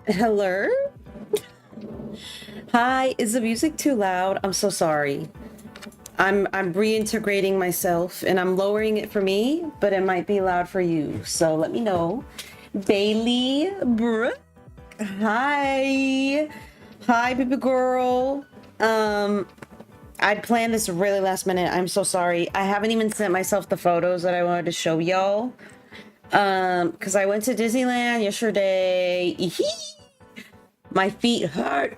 Hello? Hi, is the music too loud? I'm so sorry. I'm reintegrating myself and I'm lowering it for me, but it might be loud for you. So let me know. Bailey Brooke. Hi. Hi, baby girl. I planned this really last minute. I'm so sorry. I haven't even sent myself the photos that I wanted to show y'all. Because I went to Disneyland yesterday. My feet hurt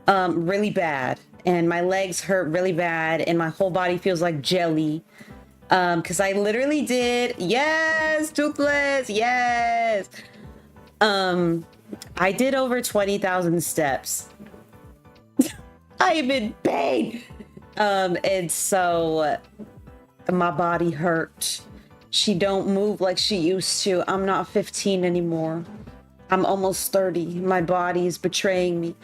really bad, and my legs hurt really bad, and my whole body feels like jelly. Because I literally did, yes, toothless, yes. I did over 20,000 steps. I am in pain. And so my body hurt. She don't move like she used to. I'm not 15 anymore. I'm almost 30. My body is betraying me.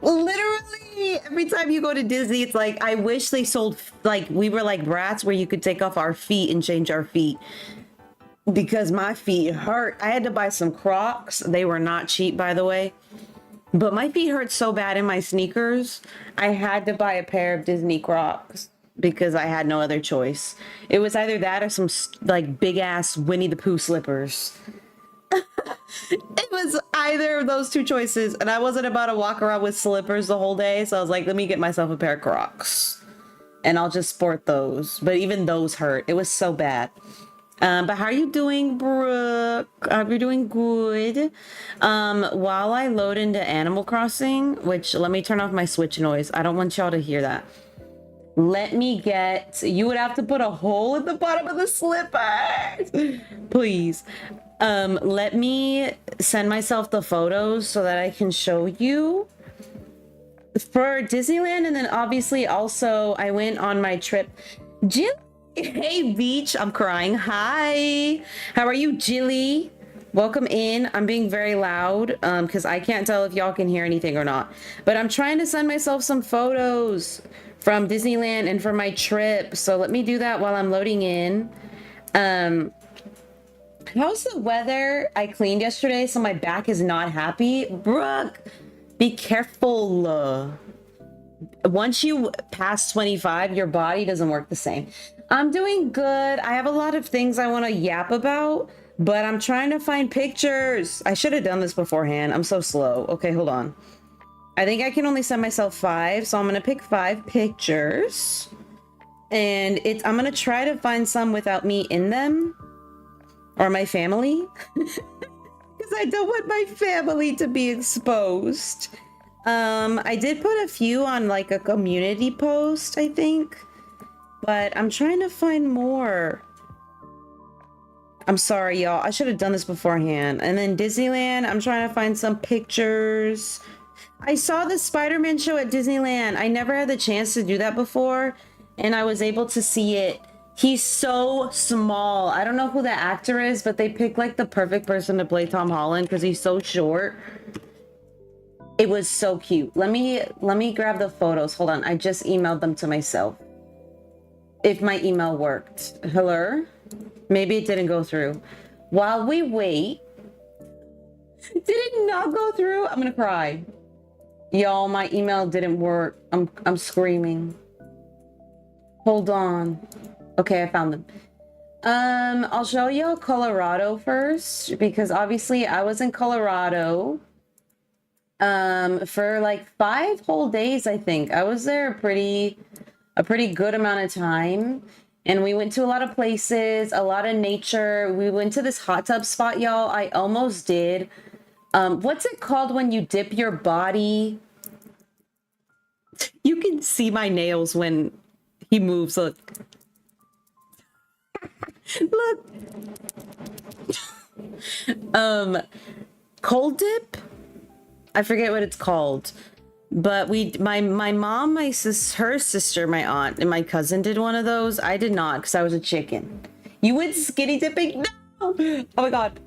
Literally every time you go to Disney, it's like, I wish they sold, like, we were like rats where you could take off our feet and change our feet, because my feet hurt. I had to buy some Crocs. They were not cheap, by the way, but my feet hurt so bad in my sneakers. I had to buy a pair of Disney Crocs because I had no other choice. It was either that or some like big ass Winnie the Pooh slippers. It was either of those two choices, and I wasn't about to walk around with slippers the whole day, so I was like, let me get myself a pair of Crocs and I'll just sport those. But even those hurt. It was so bad. But how are you doing, Brooke? I hope you're doing good. While I load into Animal Crossing, which, let me turn off my Switch noise. I don't want y'all to hear that. Let me get, you would have to put a hole in the bottom of the slippers. Please. Let me send myself the photos so that I can show you for Disneyland. And then obviously also I went on my trip. Jill, hey Beach, I'm crying. Hi, how are you, Jilly? Welcome in. I'm being very loud because I can't tell if y'all can hear anything or not, but I'm trying to send myself some photos from Disneyland and from my trip. So let me do that while I'm loading in. How's the weather? I cleaned yesterday, so my back is not happy. Brooke, be careful. Once you pass 25, your body doesn't work the same. I'm doing good. I have a lot of things I want to yap about, but I'm trying to find pictures. I should have done this beforehand. I'm so slow. Okay, hold on. I think I can only send myself 5, so I'm going to pick 5 pictures. And I'm going to try to find some without me in them. Or my family, because I don't want my family to be exposed. I did put a few on like a community post, I think, but I'm trying to find more. I'm sorry, y'all. I should have done this beforehand. And then Disneyland, I'm trying to find some pictures. I saw the Spider-Man show at Disneyland. I never had the chance to do that before, and I was able to see it. He's so small. I don't know who the actor is, but they picked like the perfect person to play Tom Holland because he's so short. It was so cute. Let me grab the photos. Hold on. I just emailed them to myself. If my email worked. Hello? Maybe it didn't go through. While we wait. Did it not go through? I'm gonna cry. Y'all, my email didn't work. I'm screaming. Hold on. Okay, I found them. I'll show you Colorado first, because obviously I was in Colorado for like 5 whole days, I think. I was there a pretty good amount of time, and we went to a lot of places, a lot of nature. We went to this hot tub spot, y'all. I almost did. What's it called when you dip your body? You can see my nails when he moves, look. Look. Cold dip? I forget what it's called. But my mom, her sister, my aunt, and my cousin did one of those. I did not because I was a chicken. You went skinny dipping? No! Oh my god.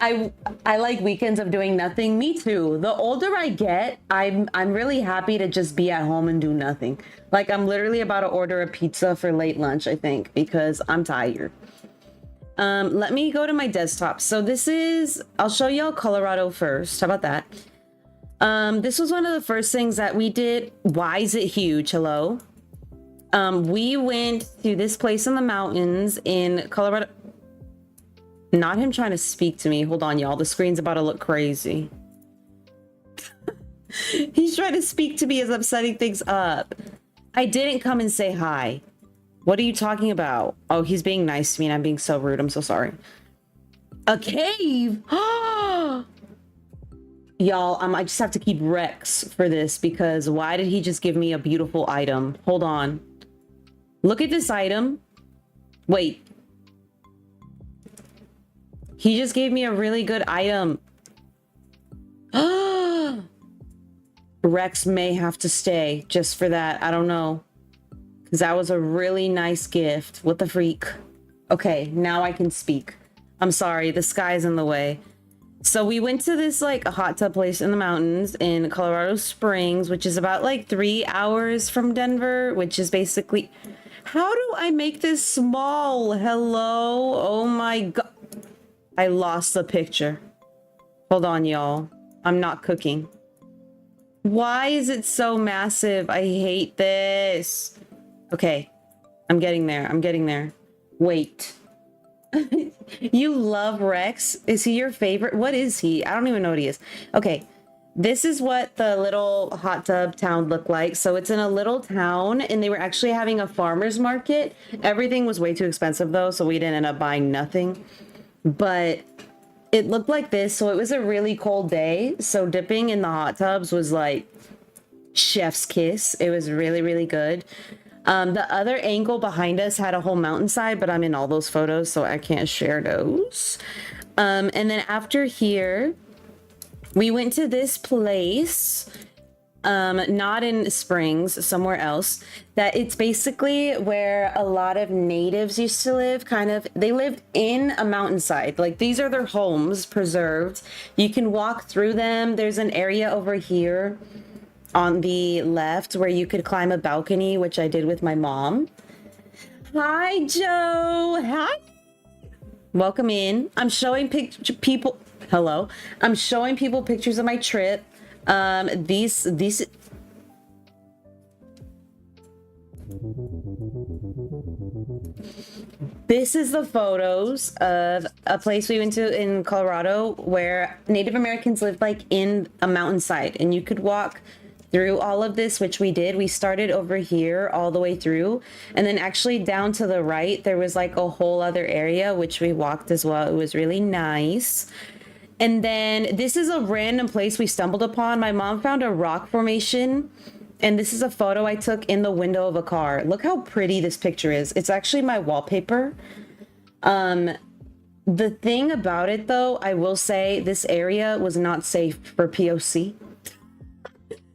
I like weekends of doing nothing. Me too. The older I get, I'm really happy to just be at home and do nothing. Like, I'm literally about to order a pizza for late lunch, I think, because I'm tired. Let me go to my desktop. So this is, I'll show y'all Colorado first. How about that? This was one of the first things that we did. Why is it huge? Hello. We went to this place in the mountains in Colorado. Not him trying to speak to me. Hold on, y'all. The screen's about to look crazy. He's trying to speak to me as I'm setting things up. I didn't come and say hi. What are you talking about? Oh, he's being nice to me and I'm being so rude. I'm so sorry. A cave. Y'all, I just have to keep Rex for this because why did he just give me a beautiful item? Hold on. Look at this item. Wait. He just gave me a really good item. Rex may have to stay just for that. I don't know. Because that was a really nice gift. What the freak? Okay, now I can speak. I'm sorry, the sky's in the way. So we went to this like a hot tub place in the mountains in Colorado Springs, which is about like 3 hours from Denver, which is basically... How do I make this small? Hello? Oh my god. I lost the picture. Hold on, y'all. I'm not cooking. Why is it so massive? I hate this. Okay. I'm getting there. I'm getting there. Wait. You love Rex? Is he your favorite? What is he? I don't even know what he is. Okay. This is what the little hot tub town looked like. So it's in a little town and they were actually having a farmer's market. Everything was way too expensive though, so we didn't end up buying nothing. But it looked like this. So it was a really cold day. So dipping in the hot tubs was like chef's kiss. It was really, really good. The other angle behind us had a whole mountainside, but I'm in all those photos, so I can't share those. And then after here, we went to this place, not in Springs, somewhere else, that it's basically where a lot of natives used to live, kind of. They lived in a mountainside. Like, these are their homes preserved. You can walk through them. There's an area over here on the left where you could climb a balcony, which I did with my mom. Hi, Joe. Hi. Welcome in. I'm showing people. Hello. I'm showing people pictures of my trip. These. This is the photos of a place we went to in Colorado where Native Americans lived like in a mountainside, and you could walk through all of this, which we did. We started over here all the way through, and then actually down to the right there was like a whole other area which we walked as well. It was really nice. And then this is a random place we stumbled upon. My mom found a rock formation, and this is a photo I took in the window of a car. Look how pretty this picture is. It's actually my wallpaper. The thing about it though, I will say this area was not safe for POC.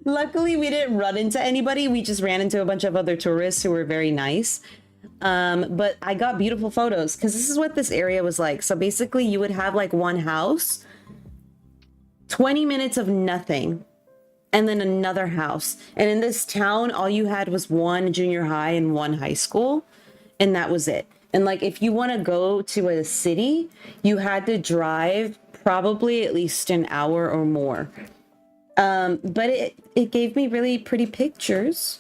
Luckily, we didn't run into anybody. We just ran into a bunch of other tourists who were very nice. But I got beautiful photos because this is what this area was like. So basically, you would have like one house, 20 minutes of nothing, and then another house. And in this town, all you had was one junior high and one high school, and that was it. And like, if you want to go to a city, you had to drive probably at least an hour or more. But it gave me really pretty pictures.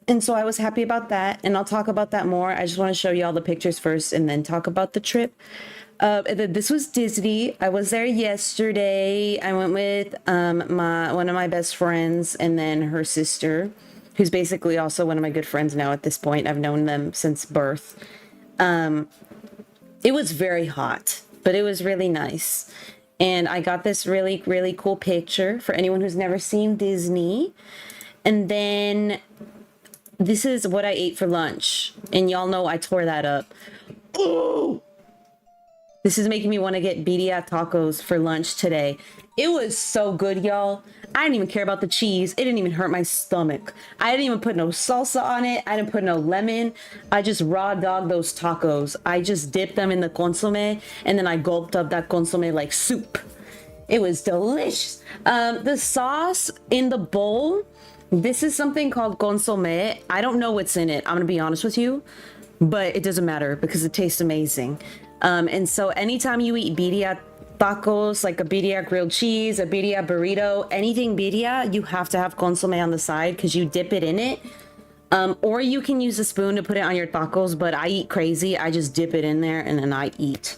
And so I was happy about that. And I'll talk about that more. I just want to show you all the pictures first and then talk about the trip. This was Disney. I was there yesterday. I went with one of my best friends and then her sister, who's basically also one of my good friends now at this point. I've known them since birth. It was very hot, but it was really nice. And I got this really, really cool picture for anyone who's never seen Disney. And then this is what I ate for lunch. And y'all know I tore that up. Ooh! This is making me want to get birria tacos for lunch today. It was so good, y'all. I didn't even care about the cheese. It didn't even hurt my stomach. I didn't even put no salsa on it. I didn't put no lemon. I just raw dogged those tacos. I just dipped them in the consomme and then I gulped up that consomme like soup. It was delicious. The sauce in the bowl, this is something called consomme. I don't know what's in it. I'm gonna be honest with you. but it doesn't matter because it tastes amazing. And so anytime you eat birria tacos, like a birria grilled cheese, a birria burrito, anything birria, you have to have consomme on the side because you dip it in it. Or you can use a spoon to put it on your tacos, but I eat crazy. I just dip it in there and then I eat.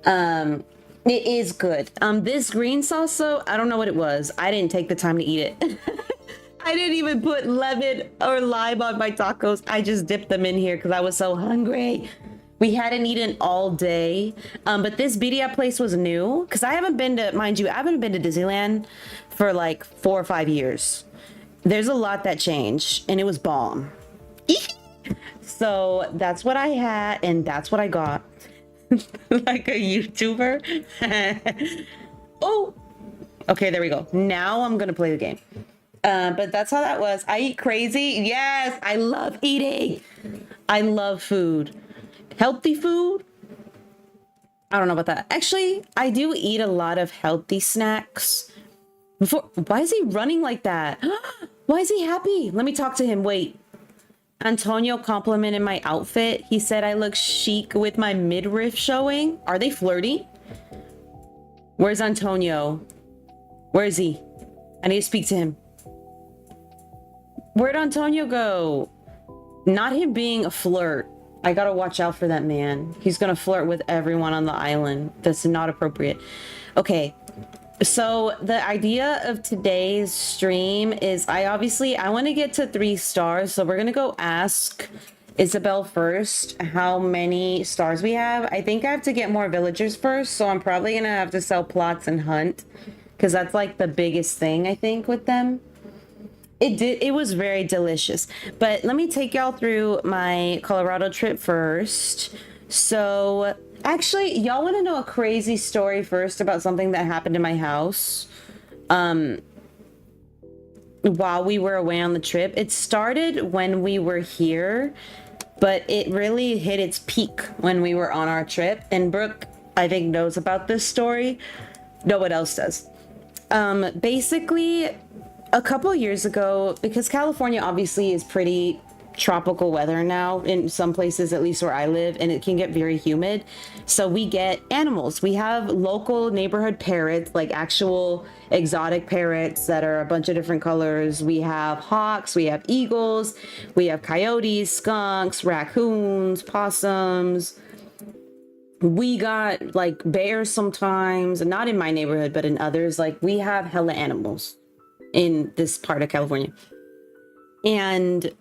It is good. This green sauce, though, I don't know what it was. I didn't take the time to eat it. I didn't even put lemon or lime on my tacos. I just dipped them in here because I was so hungry. We hadn't eaten all day. But this birria place was new because I haven't been to, mind you, I haven't been to Disneyland for like 4 or 5 years. There's a lot that changed and it was bomb. So that's what I had and that's what I got. Like a YouTuber. Oh, okay, there we go. Now I'm gonna play the game. But that's how that was. I eat crazy. Yes, I love eating. I love food. Healthy food. I don't know about that. Actually, I do eat a lot of healthy snacks. Why is he running like that? Why is he happy? Let me talk to him. Wait. Antonio complimented my outfit. He said I look chic with my midriff showing. Are they flirty? Where's Antonio? Where is he? I need to speak to him. Where'd Antonio go? Not him being a flirt. I gotta watch out for that man. He's gonna flirt with everyone on the island. That's not appropriate. Okay. So the idea of today's stream is I want to get to 3 stars. So we're going to go ask Isabel first how many stars we have. I think I have to get more villagers first. So I'm probably going to have to sell plots and hunt because that's like the biggest thing I think with them. It was very delicious. But let me take y'all through my Colorado trip first. So actually, y'all want to know a crazy story first about something that happened in my house while we were away on the trip. It started when we were here, but it really hit its peak when we were on our trip. And Brooke, I think, knows about this story. No one else does. Basically, a couple years ago, because California obviously is pretty tropical weather now in some places, at least where I live, and it can get very humid. So we get animals. We have local neighborhood parrots, like actual exotic parrots that are a bunch of different colors. We have hawks, we have eagles, we have coyotes, skunks, raccoons, possums. We got like bears sometimes, not in my neighborhood, but in others. Like we have hella animals in this part of California. And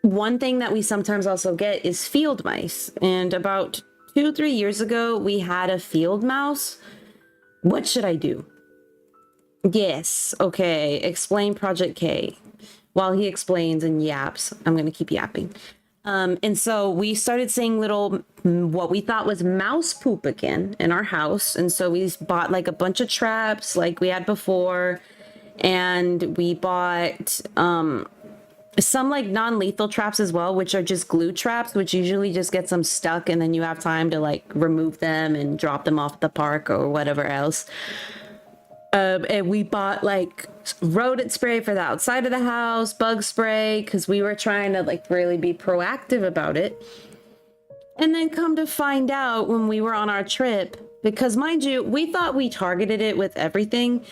one thing that we sometimes also get is field mice. And about 2-3 years ago, we had a field mouse. What should I do? Yes. Okay. Explain Project K. While he explains and yaps, I'm going to keep yapping. And so we started seeing little, what we thought was mouse poop again in our house. And so we bought like a bunch of traps like we had before. And we bought, some like non-lethal traps as well, which are just glue traps, which usually just get them stuck and then you have time to like remove them and drop them off the park or whatever else. And we bought like rodent spray for the outside of the house, bug spray, because we were trying to like really be proactive about it. And then come to find out when we were on our trip, because mind you, we thought we targeted it with everything.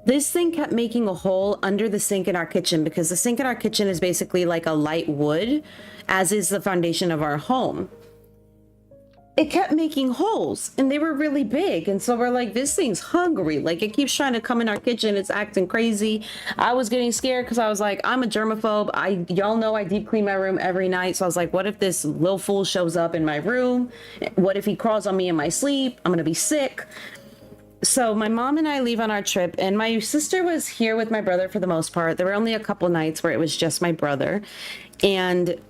This thing kept making a hole under the sink in our kitchen because the sink in our kitchen is basically like a light wood, as is the foundation of our home. It kept making holes and they were really big. And so we're like, this thing's hungry. Like it keeps trying to come in our kitchen. It's acting crazy. I was getting scared because I was like, I'm a germaphobe. Y'all know I deep clean my room every night. So I was like, what if this little fool shows up in my room? What if he crawls on me in my sleep? I'm going to be sick. So my mom and I leave on our trip and my sister was here with my brother for the most part. There were only a couple nights where it was just my brother. And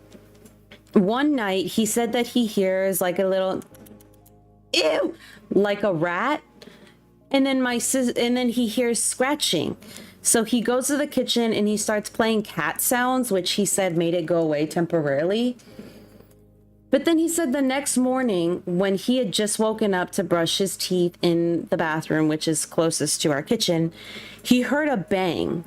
one night he said that he hears like a little, ew, like a rat. And then he hears scratching. So he goes to the kitchen and he starts playing cat sounds, which he said made it go away temporarily. But then he said the next morning when he had just woken up to brush his teeth in the bathroom, which is closest to our kitchen, he heard a bang.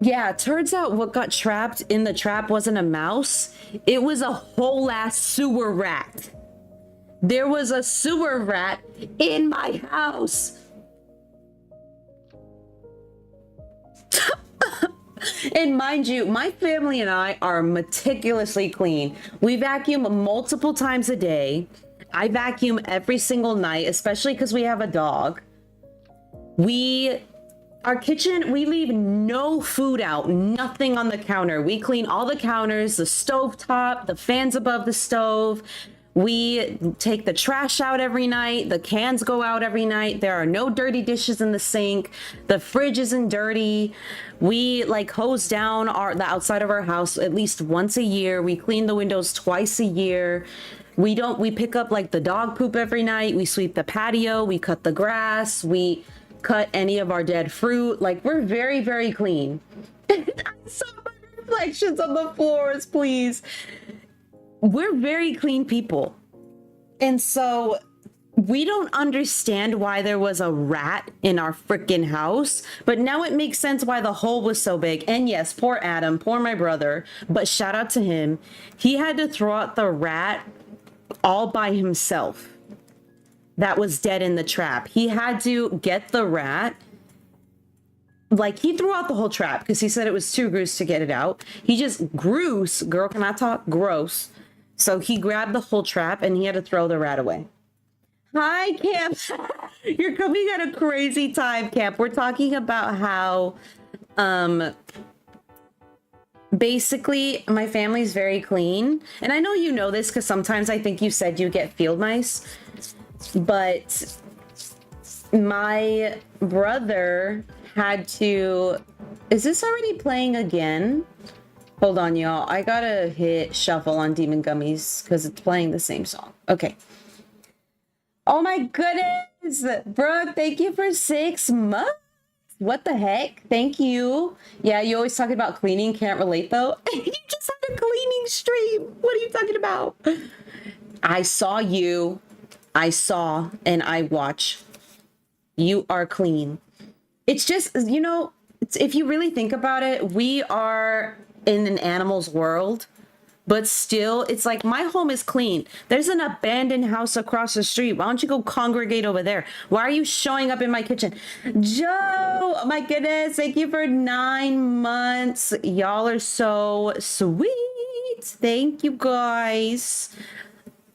Yeah, turns out what got trapped in the trap wasn't a mouse. It was a whole ass sewer rat. There was a sewer rat in my house. And mind you, my family and I are meticulously clean. We vacuum multiple times a day. I vacuum every single night, especially because we have a dog. Our kitchen, we leave no food out, nothing on the counter. We clean all the counters, the stove top, the fans above the stove. We take the trash out every night. The cans go out every night. There are no dirty dishes in the sink. The fridge isn't dirty. We like hose down the outside of our house at least once a year. We clean the windows twice a year. We pick up like the dog poop every night. We sweep the patio. We cut the grass. We cut any of our dead fruit. Like, we're very, very clean. I saw my reflections on the floors, please. We're very clean people. And so we don't understand why there was a rat in our freaking house, but now it makes sense why the hole was so big. And yes, poor Adam, poor my brother, but shout out to him. He had to throw out the rat all by himself that was dead in the trap. He had to get the rat. Like, he threw out the whole trap because he said it was too gross to get it out. He just gross, girl, can I talk? Gross. So he grabbed the whole trap and he had to throw the rat away. Hi, Camp. You're coming at a crazy time, Camp. We're talking about how, basically, my family's very clean. And I know you know this because sometimes I think you said you get field mice. But my brother had to... Is this already playing again? Hold on, y'all. I gotta hit shuffle on Demon Gummies because it's playing the same song. Okay. Oh my goodness! Brooke, thank you for 6 months. What the heck? Thank you. Yeah, you always talking about cleaning. Can't relate though. You just had a cleaning stream. What are you talking about? I saw you. I saw and I watch. You are clean. It's just, you know, if you really think about it, we are in an animal's world, but still, it's like my home is clean. There's an abandoned house across the street. Why don't you go congregate over there? Why are you showing up in my kitchen? Joe, oh my goodness, thank you for 9 months. Y'all are so sweet. Thank you guys.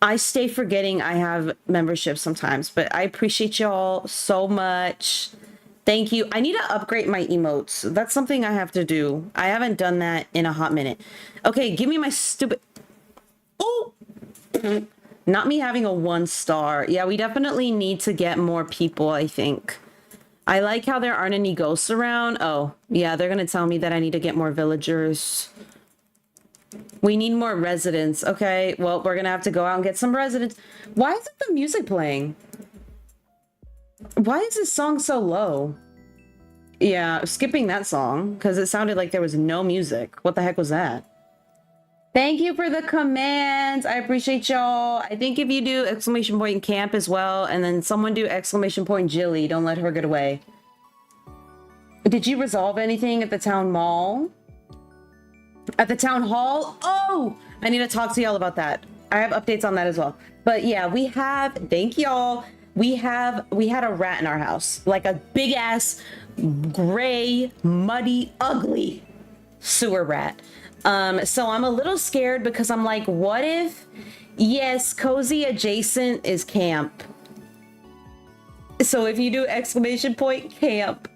I stay forgetting I have memberships sometimes, but I appreciate y'all so much. Thank you. I need to upgrade my emotes. That's something I have to do. I haven't done that in a hot minute. Okay, give me my stupid... Oh! Not me having a 1 star. Yeah, we definitely need to get more people, I think. I like how there aren't any ghosts around. Oh, yeah, they're gonna tell me that I need to get more villagers. We need more residents. Okay, well, we're gonna have to go out and get some residents. Why isn't the music playing? Why is this song so low? Yeah, skipping that song because it sounded like there was no music. What the heck was that? Thank you for the commands. I appreciate y'all. I think if you do exclamation point camp as well, and then someone do exclamation point Jilly, don't let her get away. Did you resolve anything at the town mall? At the town hall? Oh, I need to talk to y'all about that. I have updates on that as well. But yeah, we have, thank y'all. We had a rat in our house, like a big ass, gray, muddy, ugly sewer rat. So I'm a little scared because I'm like, what if, yes, cozy adjacent is camp. So if you do exclamation point camp,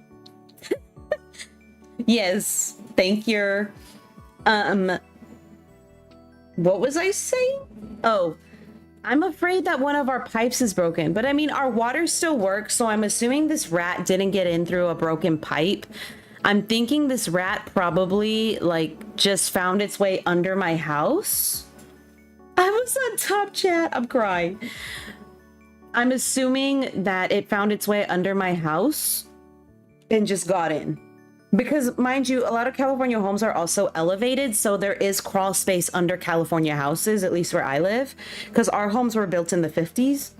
yes, thank you. What was I saying? Oh, I'm afraid that one of our pipes is broken, but I mean, our water still works, so I'm assuming this rat didn't get in through a broken pipe. I'm thinking this rat probably, like, just found its way under my house. I was on top chat. I'm crying. I'm assuming that it found its way under my house and just got in. Because, mind you, a lot of California homes are also elevated, so there is crawl space under California houses, at least where I live, because our homes were built in the 50s.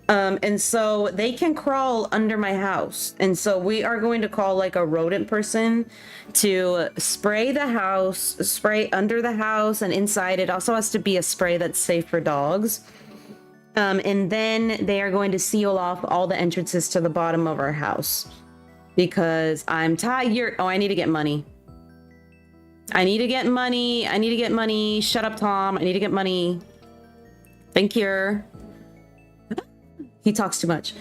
And so they can crawl under my house. And so we are going to call like a rodent person to spray the house, spray under the house and inside. It also has to be a spray that's safe for dogs. And then they are going to seal off all the entrances to the bottom of our house because I'm tired. Oh, I need to get money. I need to get money. I need to get money. Shut up, Tom. I need to get money. Thank you. He talks too much.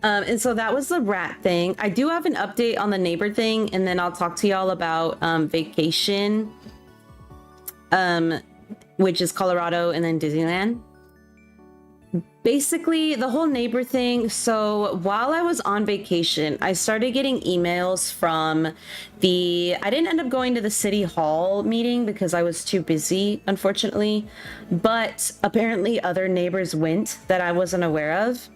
And so that was the rat thing. I do have an update on the neighbor thing, and then I'll talk to y'all about vacation, which is Colorado and then Disneyland. Basically, the whole neighbor thing. So while I was on vacation, I started getting emails from I didn't end up going to the city hall meeting because I was too busy, unfortunately. But apparently other neighbors went that I wasn't aware of,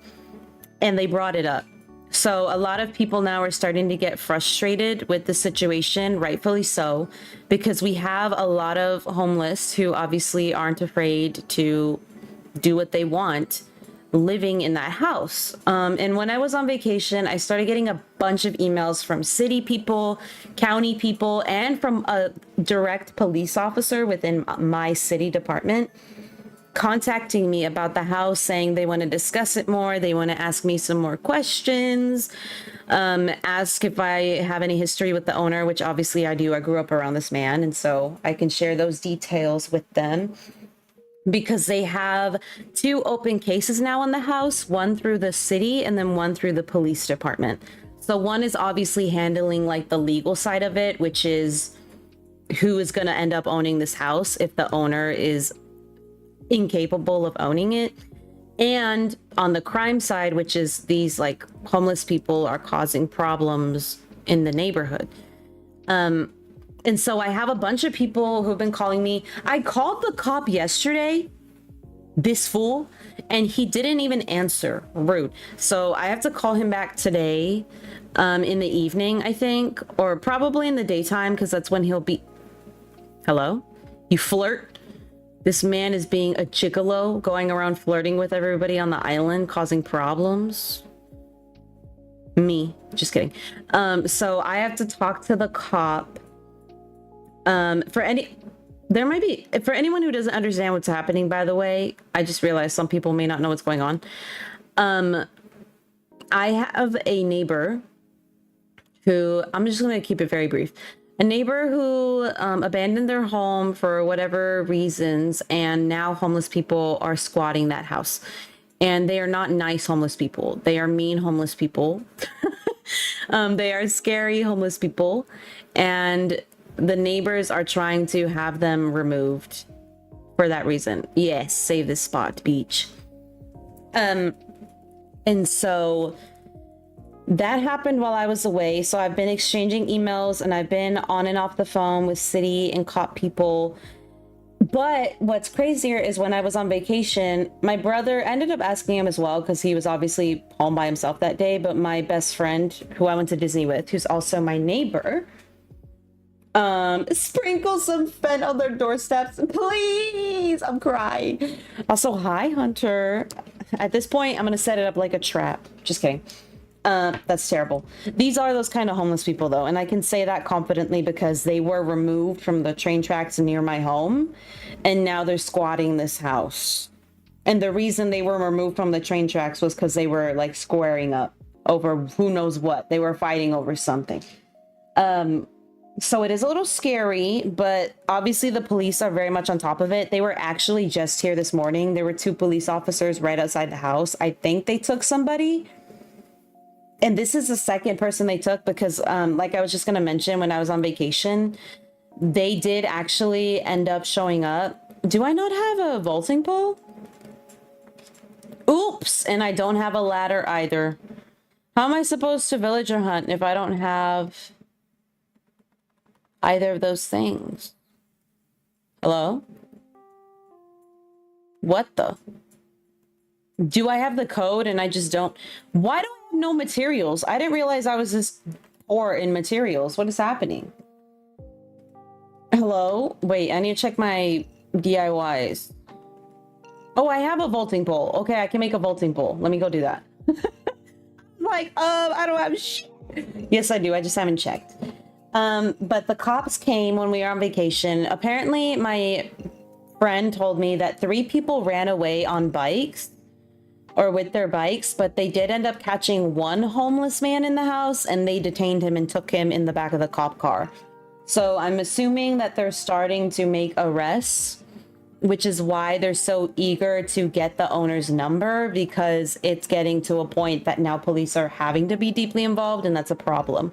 and they brought it up. So a lot of people now are starting to get frustrated with the situation, rightfully so, because we have a lot of homeless who obviously aren't afraid to do what they want living in that house. And when I was on vacation, I started getting a bunch of emails from city people, county people, and from a direct police officer within my city department contacting me about the house, saying they want to discuss it more. They want to ask me some more questions, ask if I have any history with the owner, which obviously I do. I grew up around this man, and so I can share those details with them. Because they have 2 open cases now in the house, one through the city and then one through the police department. So one is obviously handling like the legal side of it, which is who is going to end up owning this house if the owner is incapable of owning it. And on the crime side, which is these like homeless people are causing problems in the neighborhood. And so I have a bunch of people who've been calling me. I called the cop yesterday, this fool, and he didn't even answer. Rude. So I have to call him back today, in the evening, I think, or probably in the daytime, because that's when he'll be. Hello? You flirt? This man is being a gigolo, going around flirting with everybody on the island, causing problems. Me. Just kidding. So I have to talk to the cop. For anyone who doesn't understand what's happening, by the way, I just realized some people may not know what's going on. I have a neighbor who, I'm just going to keep it very brief. A neighbor who abandoned their home for whatever reasons, and now homeless people are squatting that house. And they are not nice homeless people. They are mean homeless people. They are scary homeless people. And the neighbors are trying to have them removed for that reason. Yes, save this spot, beach. And so that happened while I was away. So I've been exchanging emails and I've been on and off the phone with city and cop people. But what's crazier is when I was on vacation, my brother ended up asking him as well, because he was obviously home by himself that day. But my best friend, who I went to Disney with, who's also my neighbor, sprinkle some Fenn on their doorsteps, please. I'm crying. Also, hi, Hunter. At this point, I'm gonna set it up like a trap. Just kidding. That's terrible. These are those kind of homeless people, though, and I can say that confidently because they were removed from the train tracks near my home, and now they're squatting this house. And the reason they were removed from the train tracks was because they were like squaring up over who knows what. They were fighting over something. So it is a little scary, but obviously the police are very much on top of it. They were actually just here this morning. There were 2 police officers right outside the house. I think they took somebody. And this is the second person they took because, like I was just going to mention, when I was on vacation, they did actually end up showing up. Do I not have a vaulting pole? Oops. And I don't have a ladder either. How am I supposed to villager hunt if I don't have either of those things? Hello? What the? Do I have the code and I just don't? Why do I have no materials? I didn't realize I was this poor in materials. What is happening? Hello? Wait, I need to check my DIYs. Oh, I have a vaulting pole. Okay, I can make a vaulting pole. Let me go do that. Like, I don't have shit. Yes, I do. I just haven't checked. But the cops came when we were on vacation. Apparently, my friend told me that 3 people ran away on bikes or with their bikes, but they did end up catching one homeless man in the house, and they detained him and took him in the back of the cop car. So I'm assuming that they're starting to make arrests, which is why they're so eager to get the owner's number, because it's getting to a point that now police are having to be deeply involved, and that's a problem.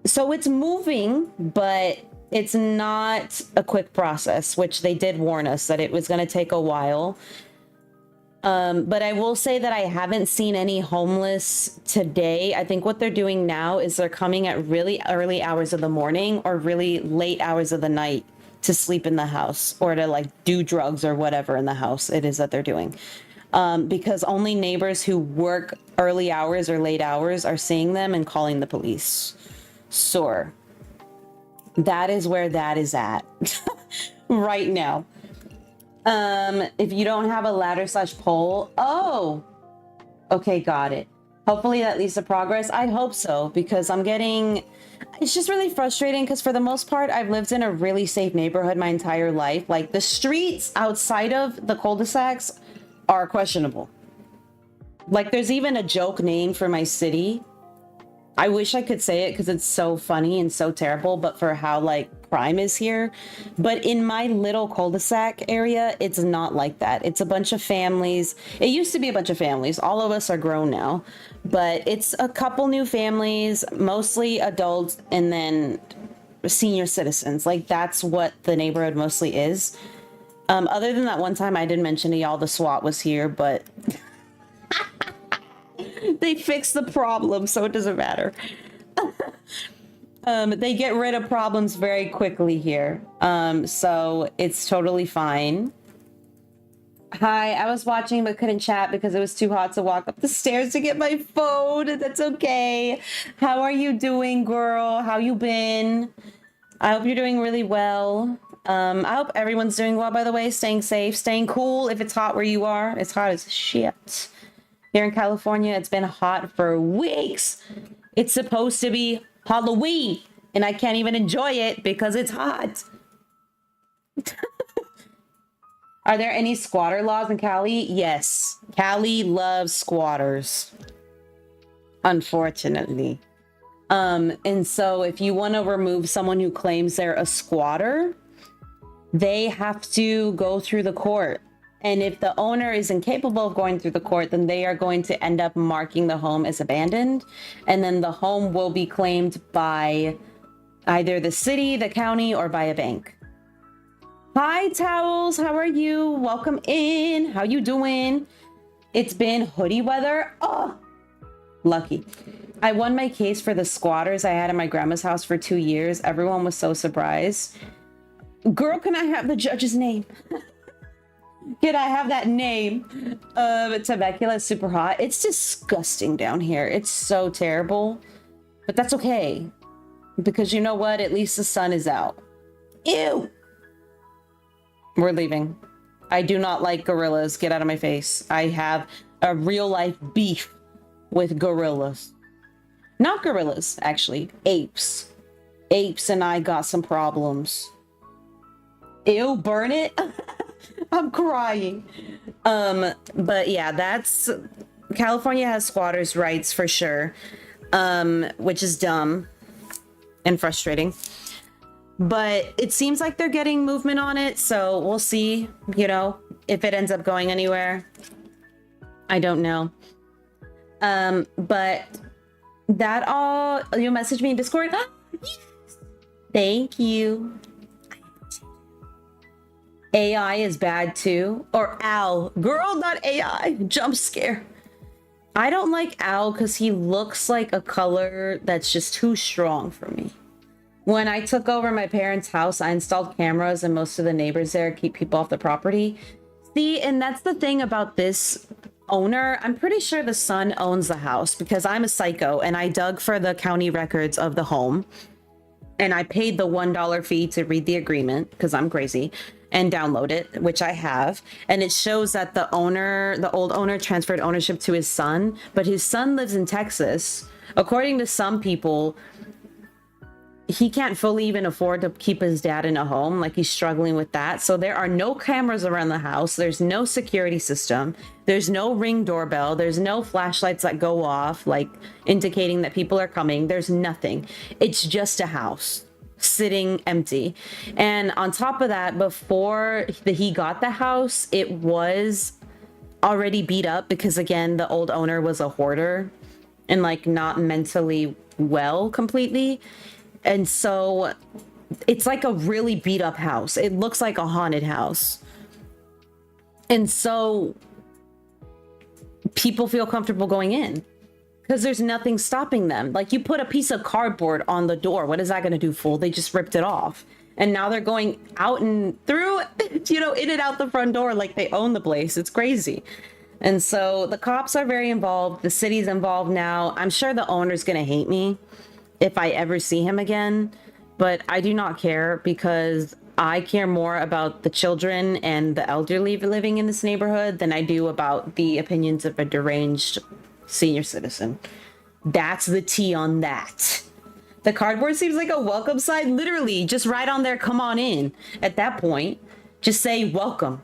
So it's moving, but it's not a quick process, which they did warn us that it was going to take a while. But I will say that I haven't seen any homeless today. I think what they're doing now is they're coming at really early hours of the morning or really late hours of the night to sleep in the house or to like do drugs or whatever in the house it is that they're doing. Because only neighbors who work early hours or late hours are seeing them and calling the police. So that is where that is at right now. If you don't have a ladder / pole, oh, okay, got it. Hopefully that leads to progress. I hope so, because it's just really frustrating because for the most part, I've lived in a really safe neighborhood my entire life. Like the streets outside of the cul-de-sacs are questionable. Like there's even a joke name for my city. I wish I could say it because it's so funny and so terrible, but for how like crime is here. But in my little cul-de-sac area, it's not like that. It's a bunch of families. It used to be a bunch of families. All of us are grown now, but it's a couple new families, mostly adults, and then senior citizens. Like that's what the neighborhood mostly is. Other than that one time I did mention to y'all the SWAT was here, but they fixed the problem, so it doesn't matter. They get rid of problems very quickly here. So it's totally fine. Hi, I was watching but couldn't chat because it was too hot to walk up the stairs to get my phone. That's okay. How are you doing, girl? How you been? I hope you're doing really well. I hope everyone's doing well, by the way. Staying safe, staying cool. If it's hot where you are, it's hot as shit. Here in California, it's been hot for weeks. It's supposed to be Halloween, and I can't even enjoy it because it's hot. Are there any squatter laws in Cali? Yes. Cali loves squatters, unfortunately. And so if you want to remove someone who claims they're a squatter, they have to go through the court. And if the owner is incapable of going through the court, then they are going to end up marking the home as abandoned. And then the home will be claimed by either the city, the county, or by a bank. Hi, Towels. How are you? Welcome in. How you doing? It's been hoodie weather. Oh, lucky. I won my case for the squatters I had in my grandma's house for 2 years. Everyone was so surprised. Girl, can I have the judge's name? Can I have that name? Temecula is super hot. It's disgusting down here. It's so terrible. But that's okay. Because you know what? At least the sun is out. Ew! We're leaving. I do not like gorillas. Get out of my face. I have a real life beef with gorillas. Not gorillas, actually. Apes. Apes and I got some problems. Ew, burn it? I'm crying. But yeah, that's California has squatters' rights for sure, which is dumb and frustrating. But it seems like they're getting movement on it, so we'll see, you know, if it ends up going anywhere. I don't know. But that all, you message me in Discord. Yes. Thank you. AI is bad too. Or Owl. Girl, not AI. Jump scare. I don't like Owl because he looks like a color that's just too strong for me. When I took over my parents' house, I installed cameras and most of the neighbors there keep people off the property. See, and that's the thing about this owner. I'm pretty sure the son owns the house because I'm a psycho and I dug for the county records of the home. And I paid the $1 fee to read the agreement because I'm crazy. and download it, which I have. And it shows that the old owner transferred ownership to his son, but his son lives in Texas. According to some people, he can't fully even afford to keep his dad in a home. Like, he's struggling with that. So there are no cameras around the house. There's no security system. There's no Ring doorbell. There's no flashlights that go off, like indicating that people are coming. There's nothing. It's just a house sitting empty. And on top of that, before he got the house, it was already beat up because, again, the old owner was a hoarder and like not mentally well completely. And so it's like a really beat up house. It looks like a haunted house. And so people feel comfortable going in because there's nothing stopping them. Like, you put a piece of cardboard on the door. What is that going to do, fool? They just ripped it off. And now they're going out and through, you know, in and out the front door like they own the place. It's crazy. And so the cops are very involved. The city's involved now. I'm sure the owner's going to hate me if I ever see him again, but I do not care because I care more about the children and the elderly living in this neighborhood than I do about the opinions of a deranged senior citizen. That's the tea on that. The cardboard seems like a welcome sign. Literally, just write on there, come on in. At that point, just say welcome.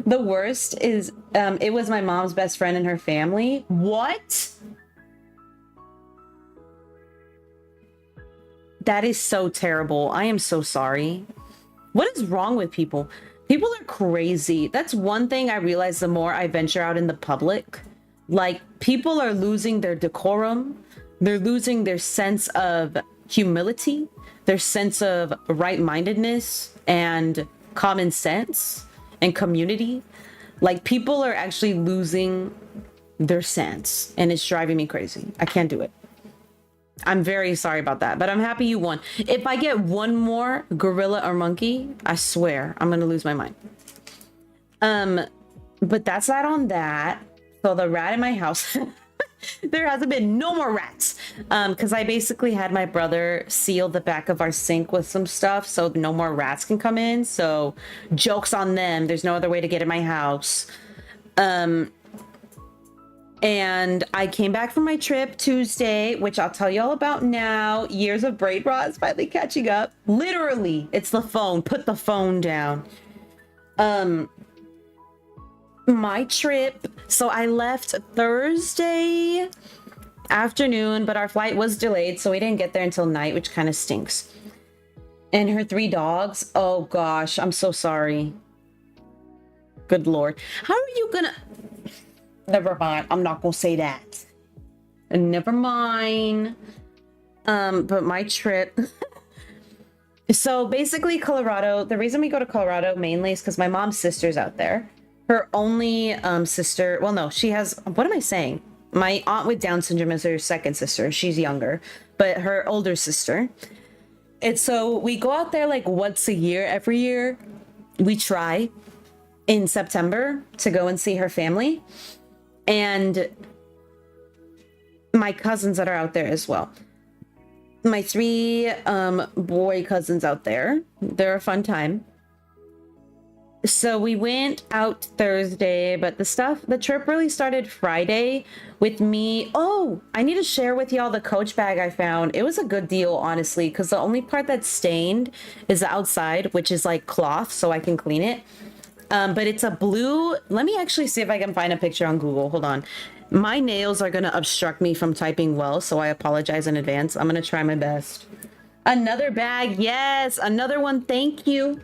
The worst is, it was my mom's best friend and her family. What? That is so terrible. I am so sorry. What is wrong with people? People are crazy. That's one thing I realize the more I venture out in the public. Like, people are losing their decorum. They're losing their sense of humility, their sense of right-mindedness and common sense and community. Like, people are actually losing their sense, and it's driving me crazy. I can't do it. I'm very sorry about that, but I'm happy you won. If I get one more gorilla or monkey, I swear I'm gonna lose my mind. But that's that on that. So the rat in my house, there hasn't been no more rats. Because I basically had my brother seal the back of our sink with some stuff so no more rats can come in. So joke's on them. There's no other way to get in my house. And I came back from my trip Tuesday, which I'll tell you all about now. Years of braid rot is finally catching up. Literally, it's the phone. Put the phone down. My trip. So I left Thursday afternoon, but our flight was delayed, so we didn't get there until night, which kind of stinks. And her 3 dogs. Oh gosh, I'm so sorry. Good Lord. How are you gonna... Never mind. I'm not gonna say that. Never mind. But my trip. So basically, Colorado. The reason we go to Colorado mainly is because my mom's sister's out there. Her only sister. Well, no, she has. What am I saying? My aunt with Down syndrome is her second sister. She's younger, but her older sister. And so we go out there like once a year. Every year, we try in September to go and see her family. And my cousins that are out there as well. My 3 boy cousins out there. They're a fun time. So we went out Thursday, but the trip really started Friday with me. Oh, I need to share with y'all the Coach bag I found. It was a good deal, honestly, because the only part that's stained is the outside, which is like cloth, so I can clean it. But it's a blue. Let me actually see if I can find a picture on Google. Hold on. My nails are going to obstruct me from typing well, so I apologize in advance. I'm going to try my best. Another bag. Yes. Another one. Thank you.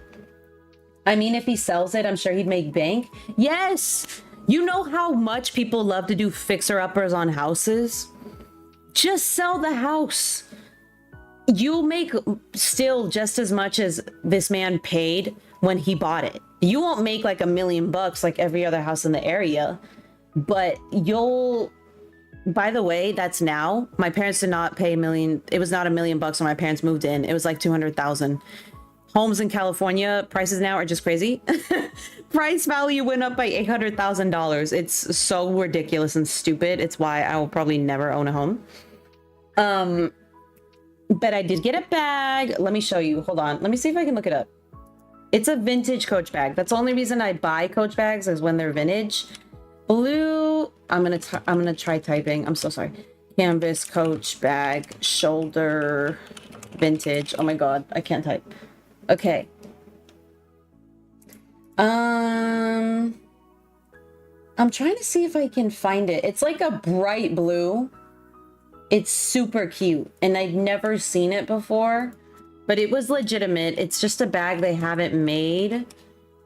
I mean, if he sells it, I'm sure he'd make bank. Yes. You know how much people love to do fixer-uppers on houses? Just sell the house. You'll make still just as much as this man paid when he bought it. You won't make like $1 million like every other house in the area, but you'll, by the way, that's now. My parents did not pay $1 million. It was not $1 million when my parents moved in. It was like 200,000. Homes in California, prices now are just crazy. Price value went up by $800,000. It's so ridiculous and stupid. It's why I will probably never own a home. But I did get a bag. Let me show you. Hold on. Let me see if I can look it up. It's a vintage Coach bag. That's the only reason I buy Coach bags is when they're vintage. Blue, I'm gonna try typing. I'm so sorry. Canvas Coach bag, shoulder, vintage. Oh my god, I can't type. Okay. I'm trying to see if I can find it. It's like a bright blue. It's super cute, and I'd never seen it before, but it was legitimate. It's just a bag they haven't made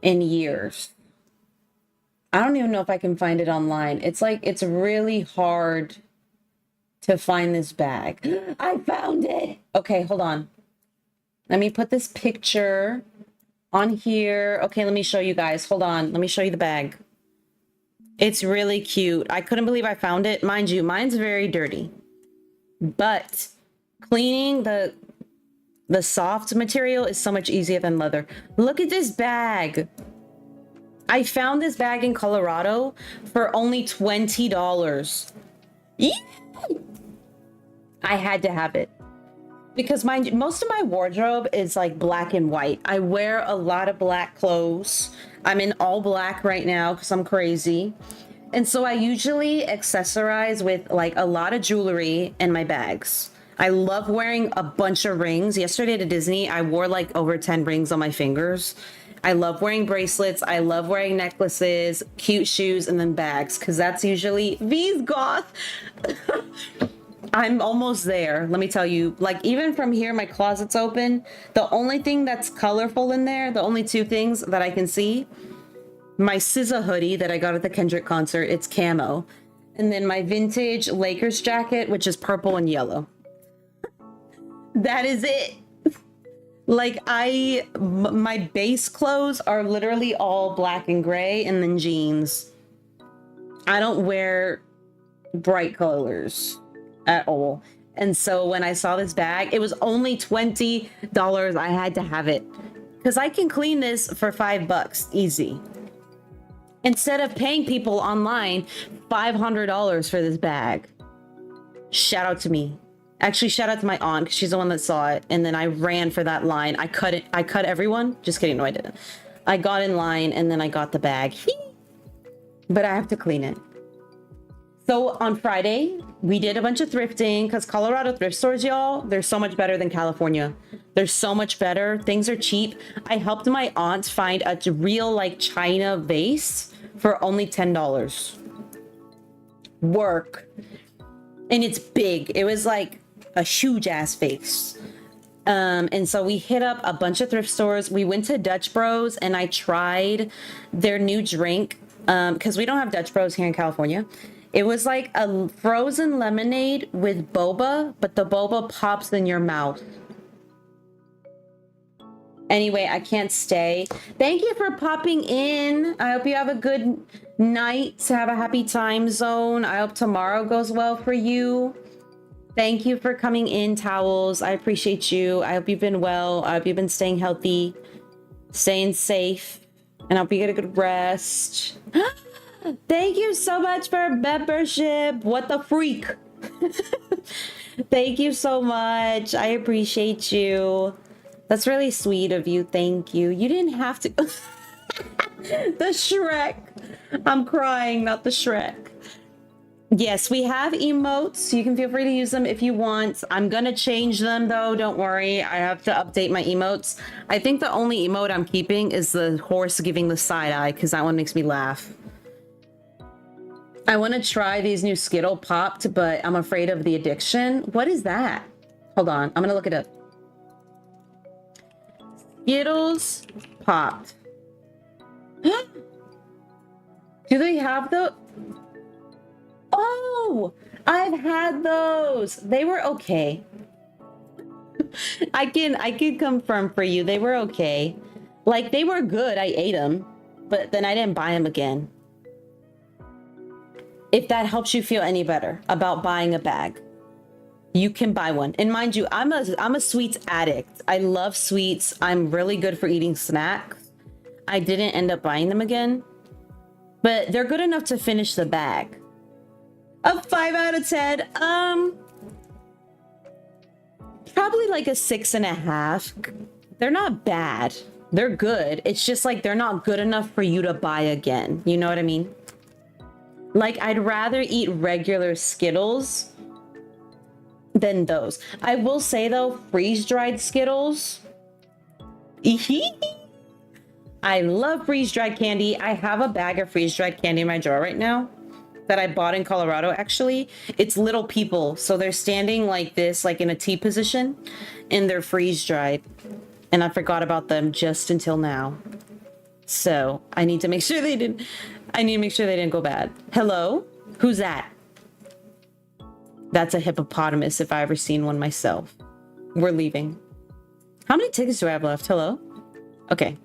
in years. I don't even know if I can find it online. It's like, it's really hard to find this bag. I found it. Okay, hold on. Let me put this picture on here. Okay, let me show you guys. Hold on. Let me show you the bag. It's really cute. I couldn't believe I found it. Mind you, mine's very dirty. But cleaning the soft material is so much easier than leather. Look at this bag. I found this bag in Colorado for only $20. Yeah! I had to have it. Because most of my wardrobe is like black and white. I wear a lot of black clothes. I'm in all black right now because I'm crazy. And so I usually accessorize with like a lot of jewelry in my bags. I love wearing a bunch of rings. Yesterday to Disney, I wore like over 10 rings on my fingers. I love wearing bracelets. I love wearing necklaces, cute shoes, and then bags, because that's usually V's goth. I'm almost there. Let me tell you, like, even from here, my closet's open. The only thing that's colorful in there, the only two things that I can see, my SZA hoodie that I got at the Kendrick concert, it's camo. And then my vintage Lakers jacket, which is purple and yellow. That is it. Like, my base clothes are literally all black and gray, and then jeans. I don't wear bright colors at all. And so when I saw this bag, it was only $20. I had to have it because I can clean this for $5 easy, instead of paying people online $500 for this bag. Shout out to me. Actually, shout out to my aunt, because she's the one that saw it. And then I ran for that line. I cut everyone. Just kidding. No, I didn't. I got in line and then I got the bag. But I have to clean it. So on Friday, we did a bunch of thrifting, because Colorado thrift stores, y'all, they're so much better than California. They're so much better. Things are cheap. I helped my aunt find a real like China vase for only $10. Work. And it's big. It was like a huge ass vase. And so we hit up a bunch of thrift stores. We went to Dutch Bros and I tried their new drink, because we don't have Dutch Bros here in California. It was like a frozen lemonade with boba, but the boba pops in your mouth. Anyway, I can't stay. Thank you for popping in. I hope you have a good night. Have a happy time zone. I hope tomorrow goes well for you. Thank you for coming in, Towels. I appreciate you. I hope you've been well. I hope you've been staying healthy, staying safe, and I hope you get a good rest. Thank you so much for membership. What the freak? Thank you so much. I appreciate you. That's really sweet of you. Thank you. You didn't have to. The Shrek. I'm crying, not the Shrek. Yes, we have emotes. You can feel free to use them if you want. I'm gonna change them though. Don't worry. I have to update my emotes. I think the only emote I'm keeping is the horse giving the side eye, because that one makes me laugh. I want to try these new Skittle Popped, but I'm afraid of the addiction. What is that? Hold on. I'm gonna look it up. Skittles Popped. Do they have the... Oh, I've had those. They were okay. I can confirm for you. They were okay. Like, they were good. I ate them, but then I didn't buy them again. If that helps you feel any better about buying a bag, you can buy one. And mind you, I'm a sweets addict. I love sweets. I'm really good for eating snacks. I didn't end up buying them again, but they're good enough to finish the bag. A 5 out of 10. Probably like a 6.5. They're not bad. They're good. It's just like they're not good enough for you to buy again. You know what I mean? Like, I'd rather eat regular Skittles than those. I will say though, freeze-dried Skittles. I love freeze-dried candy. I have a bag of freeze-dried candy in my drawer right now that I bought in Colorado, actually. It's little people. So they're standing like this, like in a T position, and they're freeze-dried. And I forgot about them just until now. So I need to make sure they didn't go bad. Hello? Who's that? That's a hippopotamus if I ever seen one myself. We're leaving. How many tickets do I have left? Hello? Okay.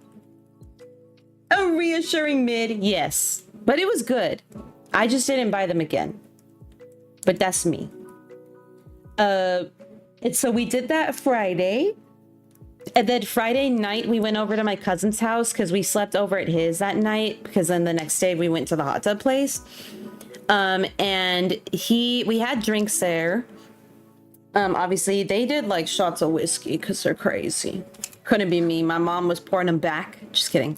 A reassuring mid, yes. But it was good. I just didn't buy them again. But that's me. So we did that Friday. And then Friday night, we went over to my cousin's house because we slept over at his that night. Because then the next day we went to the hot tub place. And we had drinks there. Obviously, they did like shots of whiskey because they're crazy. Couldn't be me. My mom was pouring them back. Just kidding.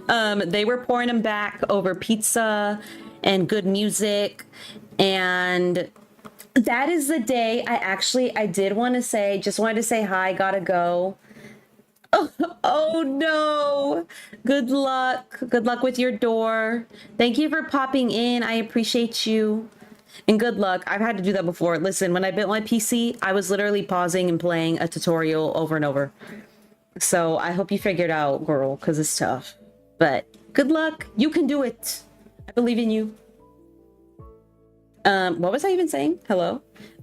They were pouring them back over pizza and good music. And that is the day I did want to say, just wanted to say hi, gotta go. Oh no. Good luck. Good luck with your door. Thank you for popping in. I appreciate you. And good luck. I've had to do that before. Listen, when I built my PC, I was literally pausing and playing a tutorial over and over. So I hope you figured out, girl, because it's tough. But good luck. You can do it. I believe in you. What was I even saying? Hello?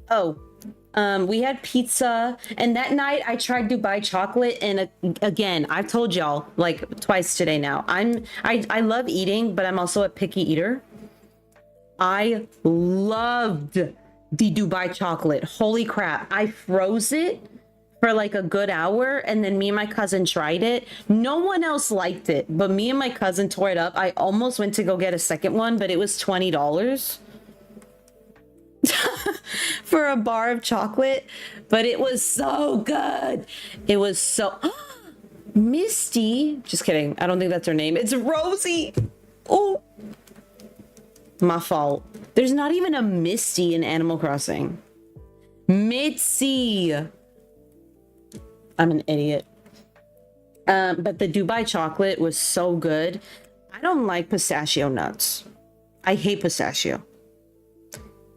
Oh, we had pizza, and that night I tried Dubai chocolate, and again, I've told y'all like twice today now. I love eating, but I'm also a picky eater. I loved the Dubai chocolate. Holy crap. I froze it for like a good hour, and then me and my cousin tried it. No one else liked it, but me and my cousin tore it up. I almost went to go get a second one, but it was $20 for a bar of chocolate, but it was so good. It was so Misty, just kidding, I don't think that's her name. It's Rosie. Oh, my fault. There's not even a Misty in Animal Crossing. Mitzi. I'm an idiot. But the Dubai chocolate was so good. I don't like pistachio nuts. I hate pistachio.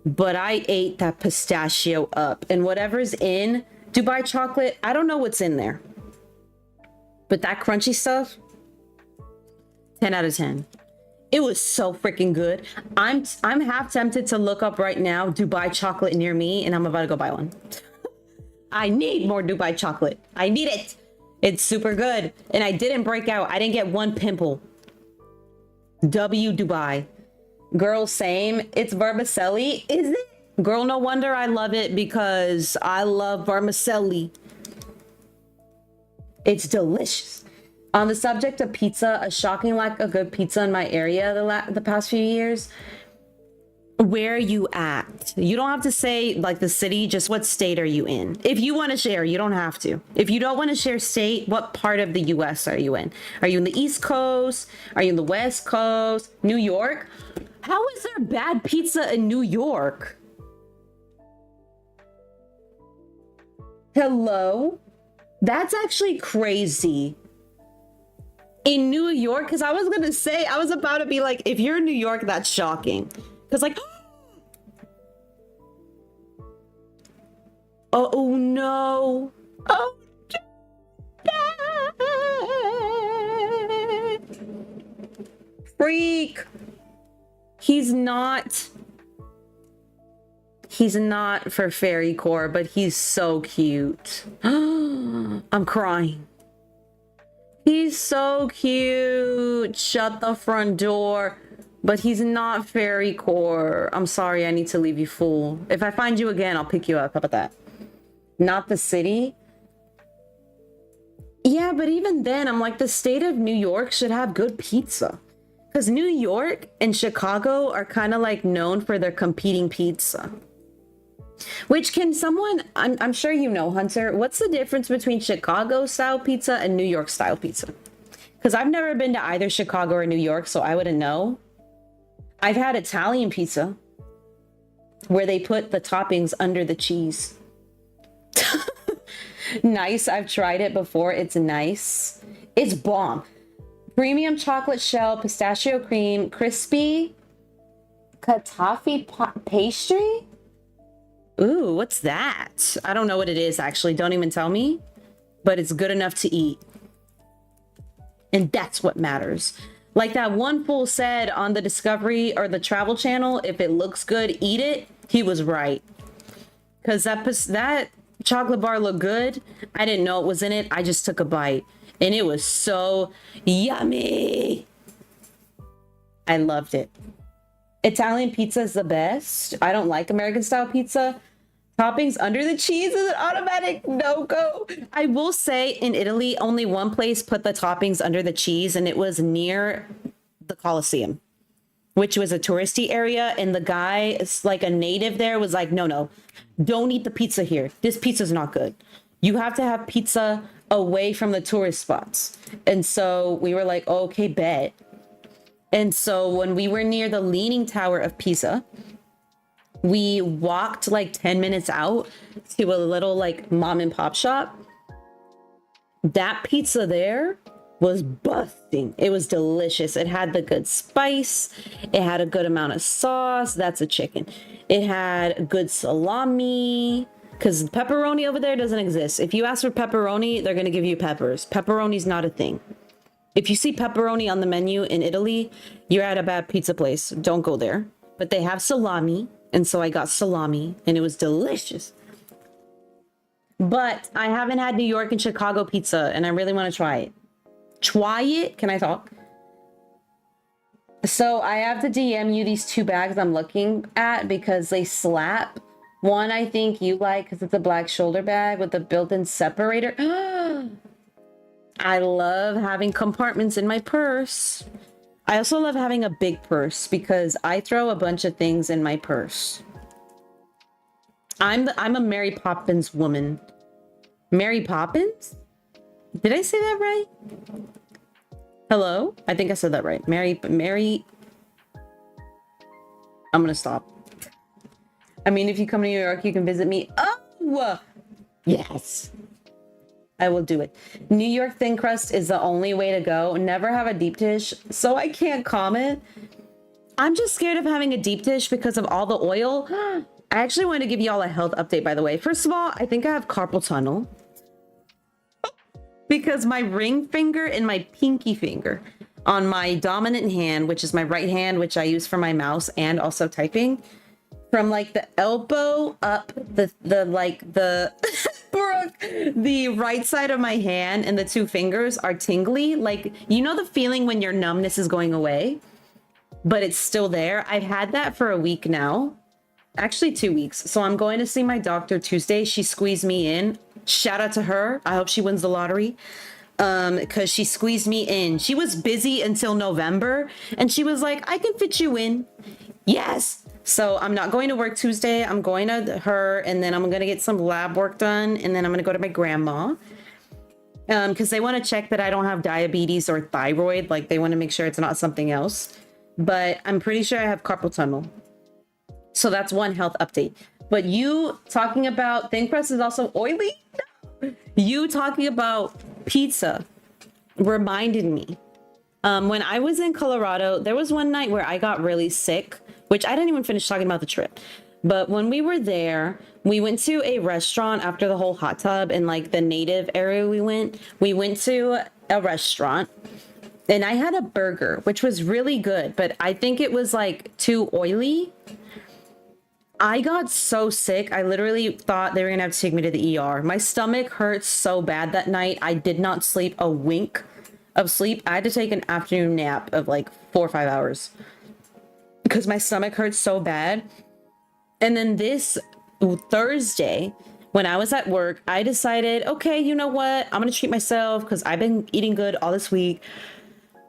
But I ate that pistachio up. And whatever's in Dubai chocolate, I don't know what's in there. But that crunchy stuff, 10 out of 10. It was so freaking good. I'm half tempted to look up right now Dubai chocolate near me, and I'm about to go buy one. I need more Dubai chocolate. I need it. It's super good. And I didn't break out. I didn't get one pimple. W Dubai. Girl, same. It's vermicelli. Is it? Girl, no wonder I love it, because I love vermicelli. It's delicious. On the subject of pizza, a shocking lack of good pizza in my area the past few years. Where are you at? You don't have to say like the city, just what state are you in? If you want to share, you don't have to. If you don't want to share state, what part of the US are you in? Are you in the East Coast? Are you in the West Coast? New York? How is there bad pizza in New York? Hello? That's actually crazy. In New York, because I was about to be like, if you're in New York, that's shocking. Because like, oh no. Oh, freak. He's not for fairy core, but he's so cute. I'm crying. He's so cute. Shut the front door. But he's not fairy core. I'm sorry, I need to leave you, fool. If I find you again, I'll pick you up. How about that? Not the city? Yeah, but even then, I'm like, the state of New York should have good pizza. Because New York and Chicago are kind of like known for their competing pizza. Which can someone, I'm sure you know, Hunter, what's the difference between Chicago style pizza and New York style pizza? Because I've never been to either Chicago or New York, so I wouldn't know. I've had Italian pizza where they put the toppings under the cheese. Nice. I've tried it before. It's nice. It's bomb. Premium chocolate shell, pistachio cream, crispy 𝐜𝐫𝐞𝐝 pastry. Ooh, what's that? I don't know what it is, actually. Don't even tell me. But it's good enough to eat. And that's what matters. Like that one fool said on the Discovery or the Travel Channel, if it looks good, eat it. He was right. Because that chocolate bar looked good. I didn't know it was in it. I just took a bite. And it was so yummy. I loved it. Italian pizza is the best. I don't like American style pizza. Toppings under the cheese is an automatic no-go. I will say in Italy, only one place put the toppings under the cheese, and it was near the Colosseum, which was a touristy area. And the guy, like a native there, was like, no, don't eat the pizza here. This pizza's not good. You have to have pizza away from the tourist spots. And so we were like, oh, okay, bet. And so when we were near the Leaning Tower of Pisa, we walked like 10 minutes out to a little like mom and pop shop. That pizza there was busting. It was delicious. It had the good spice. It had a good amount of sauce. That's a chicken. It had good salami, because pepperoni over there doesn't exist. If you ask for pepperoni, they're going to give you peppers. Pepperoni's not a thing. If you see pepperoni on the menu in Italy, you're at a bad pizza place. Don't go there. But they have salami. And so I got salami and it was delicious. But I haven't had New York and Chicago pizza and I really want to try it. Try it? Can I talk? So I have to DM you these two bags I'm looking at because they slap. One I think you like because it's a black shoulder bag with a built-in separator. I love having compartments in my purse. I also love having a big purse because I throw a bunch of things in my purse. I'm a Mary Poppins woman. Mary Poppins? Did I say that right? Hello? I think I said that right. Mary. I'm gonna stop. I mean, if you come to New York, you can visit me. Oh! Yes. I will do it. New York thin crust is the only way to go. Never have a deep dish, so I can't comment. I'm just scared of having a deep dish because of all the oil. I actually want to give y'all a health update, by the way. First of all, I think I have carpal tunnel because my ring finger and my pinky finger on my dominant hand, which is my right hand, which I use for my mouse and also typing, from like the elbow up the Brooke, the right side of my hand and the two fingers are tingly. Like, you know the feeling when your numbness is going away, but it's still there? I've had that for a week now. Actually 2 weeks. So I'm going to see my doctor Tuesday. She squeezed me in. Shout out to her. I hope she wins the lottery. Because she squeezed me in. She was busy until November and she was like, I can fit you in. Yes. So I'm not going to work Tuesday. I'm going to her and then I'm going to get some lab work done. And then I'm going to go to my grandma. Because they want to check that I don't have diabetes or thyroid. Like they want to make sure it's not something else. But I'm pretty sure I have carpal tunnel. So that's one health update. But you talking about thin crust is also oily? No. You talking about pizza reminded me. When I was in Colorado, there was one night where I got really sick, which I didn't even finish talking about the trip. But when we were there, we went to a restaurant after the whole hot tub and like the native area we went to a restaurant and I had a burger, which was really good, but I think it was like too oily. I got so sick. I literally thought they were gonna have to take me to the ER. My stomach hurt so bad that night. I did not sleep a wink of sleep. I had to take an afternoon nap of like 4 or 5 hours because my stomach hurt so bad. And then this Thursday, when I was at work, I decided, okay, you know what? I'm gonna treat myself because I've been eating good all this week.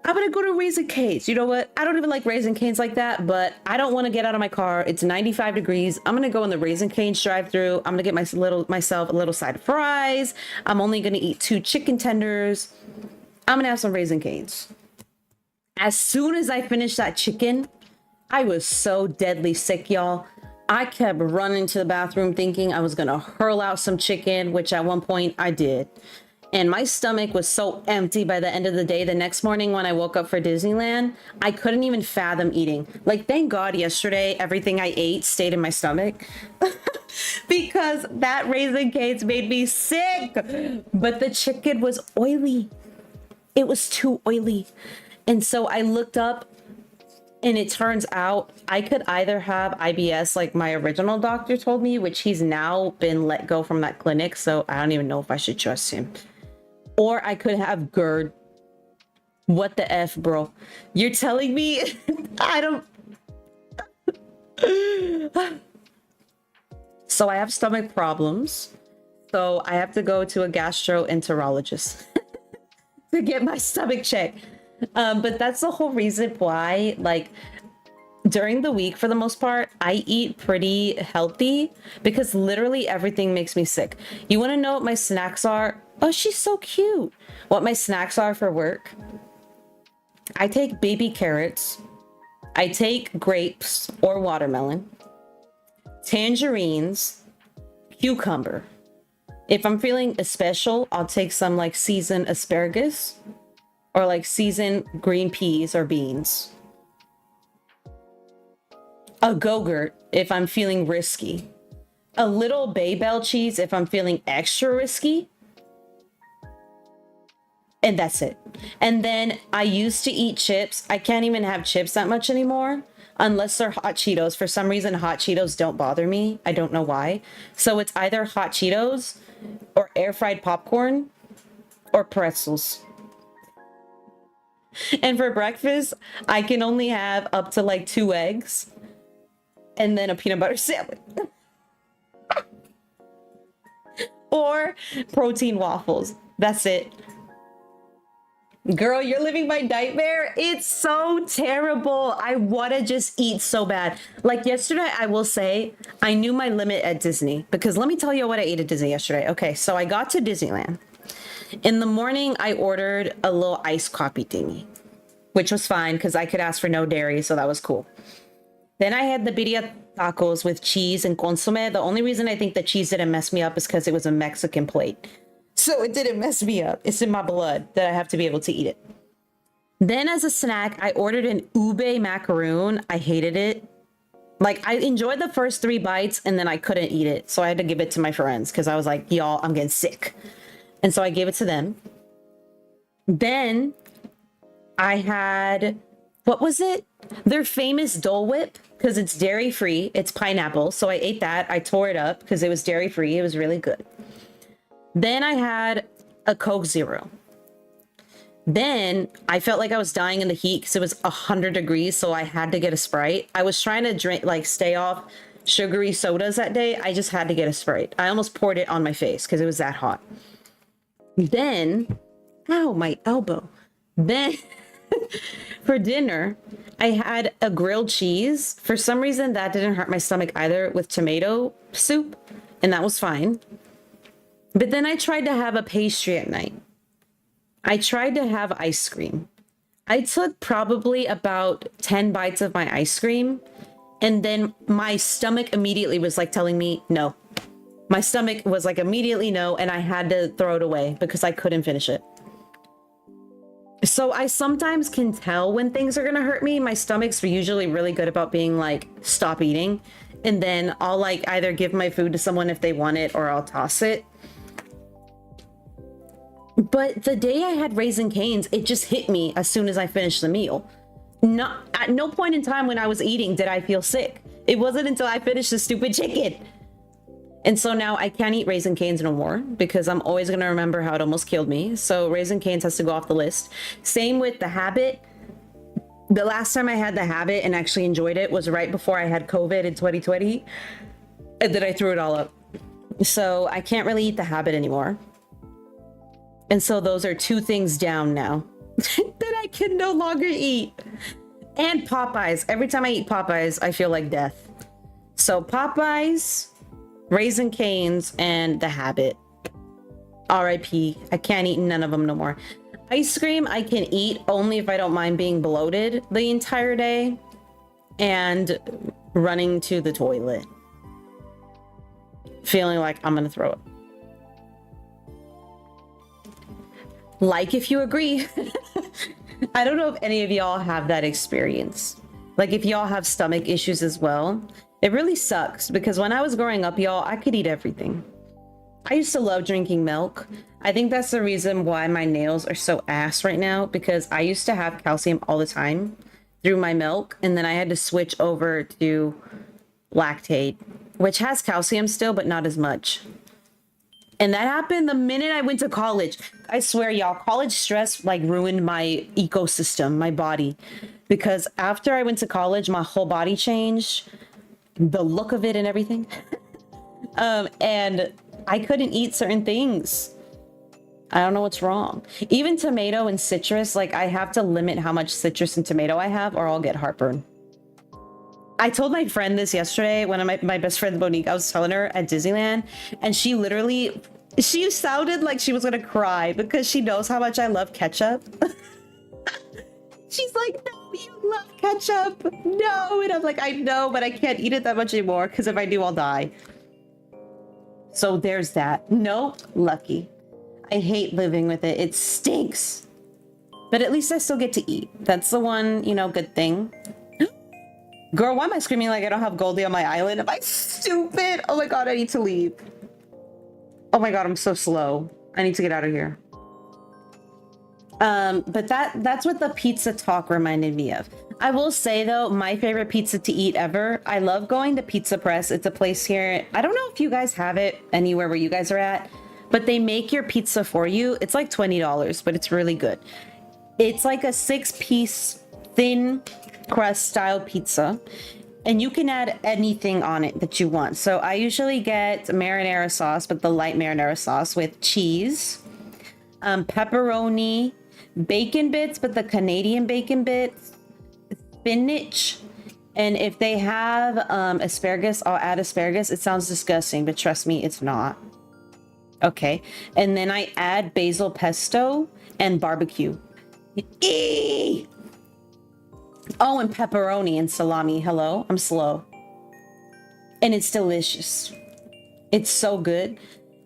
I'm gonna go to Raising Cane's. You know what? I don't even like Raising Cane's like that, but I don't want to get out of my car. It's 95 degrees. I'm gonna go in the Raising Cane's drive-thru. I'm gonna get myself a little side of fries. I'm only gonna eat 2 chicken tenders. I'm gonna have some Raising Cane's. As soon as I finished that chicken, I was so deadly sick, y'all. I kept running to the bathroom thinking I was gonna hurl out some chicken, which at one point I did. And my stomach was so empty by the end of the day. The next morning when I woke up for Disneyland, I couldn't even fathom eating. Like, thank God yesterday, everything I ate stayed in my stomach because that Raising Cane's made me sick. But the chicken was oily. It was too oily. And so I looked up and it turns out I could either have IBS like my original doctor told me, which he's now been let go from that clinic. So I don't even know if I should trust him. Or I could have GERD. What the F, bro? You're telling me I don't... So I have stomach problems. So I have to go to a gastroenterologist to get my stomach checked. But that's the whole reason why, like, during the week, for the most part, I eat pretty healthy because literally everything makes me sick. You want to know what my snacks are? Oh, she's so cute. What my snacks are for work? I take baby carrots. I take grapes or watermelon, tangerines, cucumber. If I'm feeling special, I'll take some like seasoned asparagus or like seasoned green peas or beans. A Go-Gurt if I'm feeling risky. A little Bay Bell cheese if I'm feeling extra risky. And that's it. And then I used to eat chips. I can't even have chips that much anymore unless they're hot Cheetos. For some reason, hot Cheetos don't bother me. I don't know why. So it's either hot Cheetos or air fried popcorn or pretzels. And for breakfast, I can only have up to like 2 eggs and then a peanut butter sandwich. Or protein waffles. That's it. Girl, you're living my nightmare. It's so terrible. I want to just eat so bad. Like yesterday, I will say, I knew my limit at Disney. Because let me tell you what I ate at Disney yesterday. Okay, so I got to Disneyland. In the morning, I ordered a little iced coffee thingy, which was fine because I could ask for no dairy, so that was cool. Then I had the birria tacos with cheese and consomme. The only reason I think the cheese didn't mess me up is because it was a Mexican plate. So it didn't mess me up. It's in my blood that I have to be able to eat it. Then as a snack, I ordered an ube macaroon. I hated it. Like, I enjoyed the first 3 bites and then I couldn't eat it. So I had to give it to my friends because I was like, y'all, I'm getting sick. And so I gave it to them. Then I had, what was it? Their famous Dole Whip, because it's dairy free. It's pineapple. So I ate that. I tore it up because it was dairy free. It was really good. Then I had a Coke Zero. Then I felt like I was dying in the heat because it was 100 degrees. So I had to get a Sprite. I was trying to drink, like, stay off sugary sodas that day. I just had to get a Sprite. I almost poured it on my face because it was that hot. Then, ow, my elbow. Then for dinner, I had a grilled cheese. For some reason, that didn't hurt my stomach either, with tomato soup. And that was fine. But then I tried to have a pastry at night. I tried to have ice cream. I took probably about 10 bites of my ice cream. And then my stomach immediately was like telling me no. My stomach was like immediately no. And I had to throw it away because I couldn't finish it. So I sometimes can tell when things are going to hurt me. My stomach's usually really good about being like, stop eating. And then I'll like either give my food to someone if they want it or I'll toss it. But the day I had Raising Cane's, it just hit me as soon as I finished the meal. At no point in time when I was eating did I feel sick. It wasn't until I finished the stupid chicken. And so now I can't eat Raising Cane's no more because I'm always going to remember how it almost killed me. So Raising Cane's has to go off the list. Same with the Habit. The last time I had the Habit and actually enjoyed it was right before I had COVID in 2020. And then I threw it all up. So I can't really eat the Habit anymore. And so those are 2 things down now that I I can no longer eat. And Popeyes. Every time I eat Popeyes, I feel like death. So Popeyes, Raising Cane's, and The Habit. RIP. I can't eat none of them no more. Ice cream I can eat only if I don't mind being bloated the entire day and running to the toilet, feeling like I'm gonna throw up. Like if you agree. I don't know if any of y'all have that experience. Like if y'all have stomach issues as well. It really sucks because when I was growing up, y'all, I could eat everything. I used to love drinking milk. I think that's the reason why my nails are so ass right now, because I used to have calcium all the time through my milk, and then I had to switch over to lactate, which has calcium still, but not as much. And that happened the minute I went to college. I swear, y'all, college stress like ruined my ecosystem, my body. Because after I went to college, my whole body changed, the look of it and everything. And I couldn't eat certain things. I don't know what's wrong. Even tomato and citrus, like I have to limit how much citrus and tomato I have or I'll get heartburn. I told my friend this yesterday, one of my best friend Monique, I was telling her at Disneyland, and she sounded like she was gonna cry because she knows how much I love ketchup. She's like, no, you love ketchup. No. And I'm like, I know, but I can't eat it that much anymore because if I do, I'll die. So there's that. Nope, lucky. I hate living with it. It stinks. But at least I still get to eat. That's the one, you know, good thing. Girl, why am I screaming like I don't have Goldie on my island? Am I stupid? Oh my God, I need to leave. Oh my God, I'm so slow. I need to get out of here. But that's what the pizza talk reminded me of. I will say though, my favorite pizza to eat ever, I love going to Pizza Press. It's a place here. I don't know if you guys have it anywhere where you guys are at, but they make your pizza for you. It's like $20, but it's really good. It's like a 6-piece thin crust style pizza, and you can add anything on it that you want. So I usually get marinara sauce, but the light marinara sauce with cheese, pepperoni, bacon bits, but the Canadian bacon bits, spinach, and if they have asparagus, I'll add asparagus. It sounds disgusting, but trust me, it's not. Okay, and then I add basil pesto and barbecue. Eee! Oh, and pepperoni and salami. Hello, I'm slow. And it's delicious. It's so good.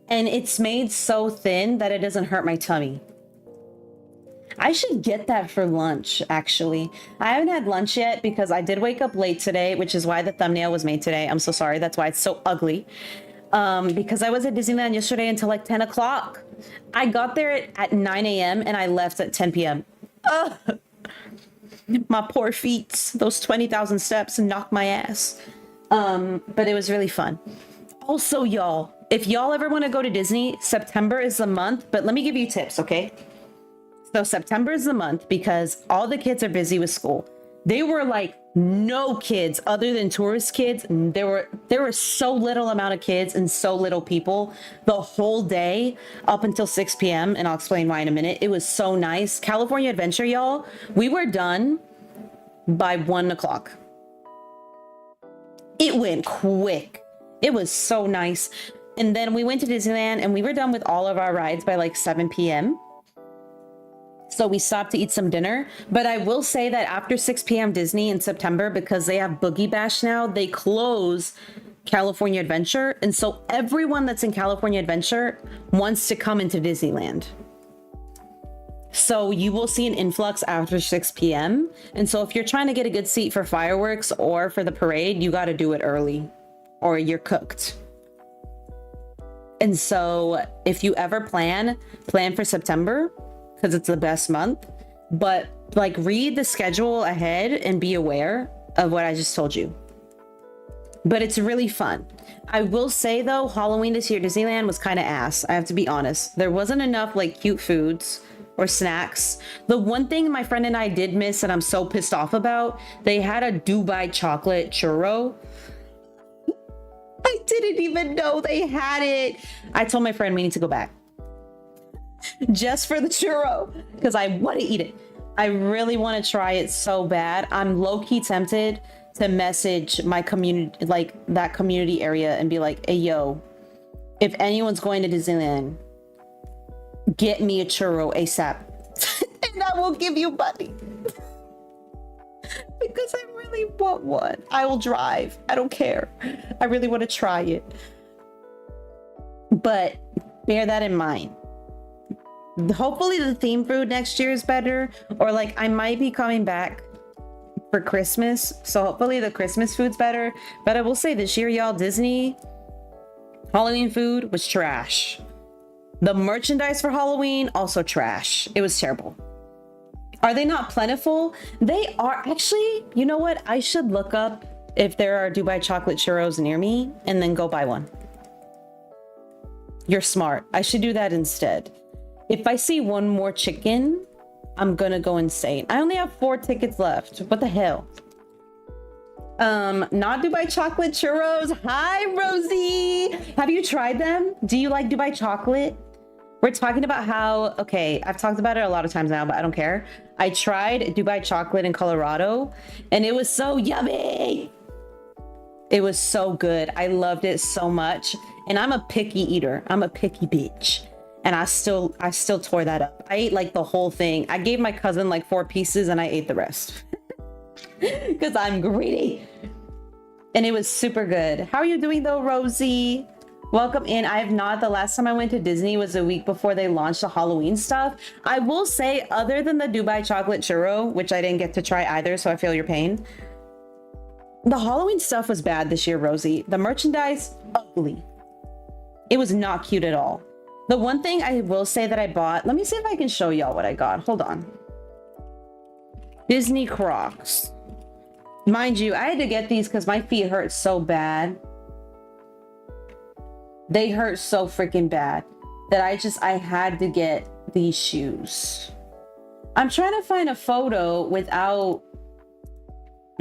And it's made so thin that it doesn't hurt my tummy. I should get that for lunch, actually. I haven't had lunch yet because I did wake up late today, which is why the thumbnail was made today. I'm so sorry. That's why it's so ugly. Because I was at Disneyland yesterday until like 10 o'clock. I got there at 9 a.m. and I left at 10 p.m. Ugh. My poor feet. Those 20,000 steps knocked my ass. But it was really fun. Also, y'all, if y'all ever want to go to Disney, September is the month. But let me give you tips, okay? So September is the month because all the kids are busy with school. They were like no kids other than tourist kids. There were so little amount of kids and so little people the whole day up until 6 p.m. And I'll explain why in a minute. It was so nice. California Adventure, y'all, we were done by 1 o'clock. It went quick. It was so nice. And then we went to Disneyland and we were done with all of our rides by like 7 p.m. So we stopped to eat some dinner. But I will say that after 6 p.m. Disney in September, because they have Boogie Bash now, they close California Adventure. And so everyone that's in California Adventure wants to come into Disneyland. So you will see an influx after 6 p.m. And so if you're trying to get a good seat for fireworks or for the parade, you got to do it early or you're cooked. And so if you ever plan for September, because it's the best month, but like read the schedule ahead and be aware of what I just told you. But it's really fun. I will say though, Halloween this year at Disneyland was kind of ass. I have to be honest. There wasn't enough like cute foods or snacks. The one thing my friend and I did miss and I'm so pissed off about, they had a Dubai chocolate churro. I didn't even know they had it. I told my friend we need to go back just for the churro because I want to eat it. I really want to try it so bad. I'm low-key tempted to message my community, like that community area, and be like, hey, yo, if anyone's going to Disneyland, get me a churro ASAP. And I will give you money. Because I really want one. I will drive. I don't care. I really want to try it. But bear that in mind. Hopefully the theme food next year is better. Or like I might be coming back for Christmas. So hopefully the Christmas food's better. But I will say this year, y'all, Disney Halloween food was trash. The merchandise for Halloween, also trash. It was terrible. Are they not plentiful? They are. Actually, you know what? I should look up if there are Dubai chocolate churros near me and then go buy one. You're smart. I should do that instead. If I see one more chicken, I'm gonna go insane. I only have 4 tickets left. What the hell? Not Dubai chocolate churros. Hi, Rosie. Have you tried them? Do you like Dubai chocolate? We're talking about how, okay, I've talked about it a lot of times now, but I don't care. I tried Dubai chocolate in Colorado and it was so yummy. It was so good. I loved it so much. And I'm a picky eater. I'm a picky bitch. And I still tore that up. I ate like the whole thing. I gave my cousin like 4 pieces and I ate the rest. Because I'm greedy. And it was super good. How are you doing though, Rosie? Welcome in. I have not. The last time I went to Disney was a week before they launched the Halloween stuff. I will say, other than the Dubai chocolate churro, which I didn't get to try either, so I feel your pain. The Halloween stuff was bad this year, Rosie. The merchandise, ugly. It was not cute at all. The one thing I will say that I bought, let me see if I can show y'all what I got. Hold on. Disney Crocs. Mind you, I had to get these because my feet hurt so bad. They hurt so freaking bad that I had to get these shoes. I'm trying to find a photo without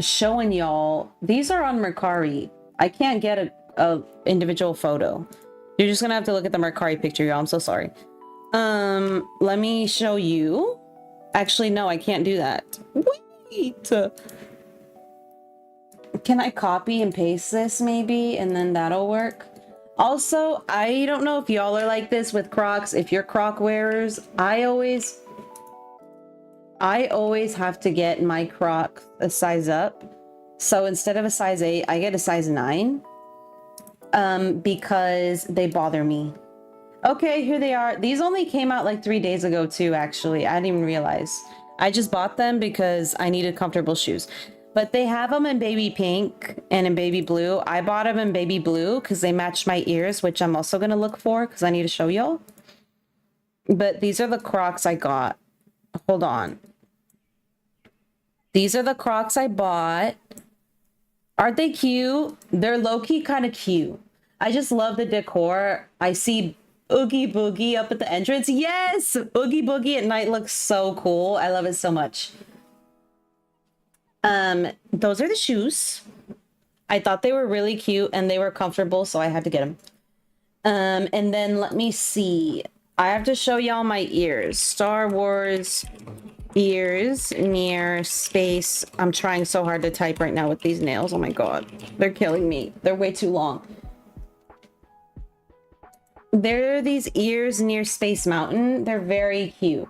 showing y'all. These are on Mercari. I can't get a individual photo. You're just gonna have to look at the Mercari picture, y'all. I'm so sorry. Let me show you. Actually, no, I can't do that. Wait. Can I copy and paste this maybe? And then that'll work. Also, I don't know if y'all are like this with Crocs. If you're Croc wearers, I always have to get my Crocs a size up. So instead of a size 8, I get a size 9. Because they bother me. Okay, here they are. These only came out like 3 days ago too, actually. I didn't even realize. I just bought them because I needed comfortable shoes. But they have them in baby pink and in baby blue. I bought them in baby blue because they match my ears, which I'm also going to look for because I need to show y'all. But these are the Crocs I got. Hold on. These are the Crocs I bought. Aren't they cute? They're low-key kind of cute. I just love the decor. I see Oogie Boogie up at the entrance. Yes! Oogie Boogie at night looks so cool. I love it so much. Those are the shoes. I thought they were really cute and they were comfortable, so I had to get them. And then let me see. I have to show y'all my ears. Star Wars ears near space. I'm trying so hard to type right now with these nails. Oh my god. They're killing me. They're way too long. There are these ears near Space Mountain. They're very cute.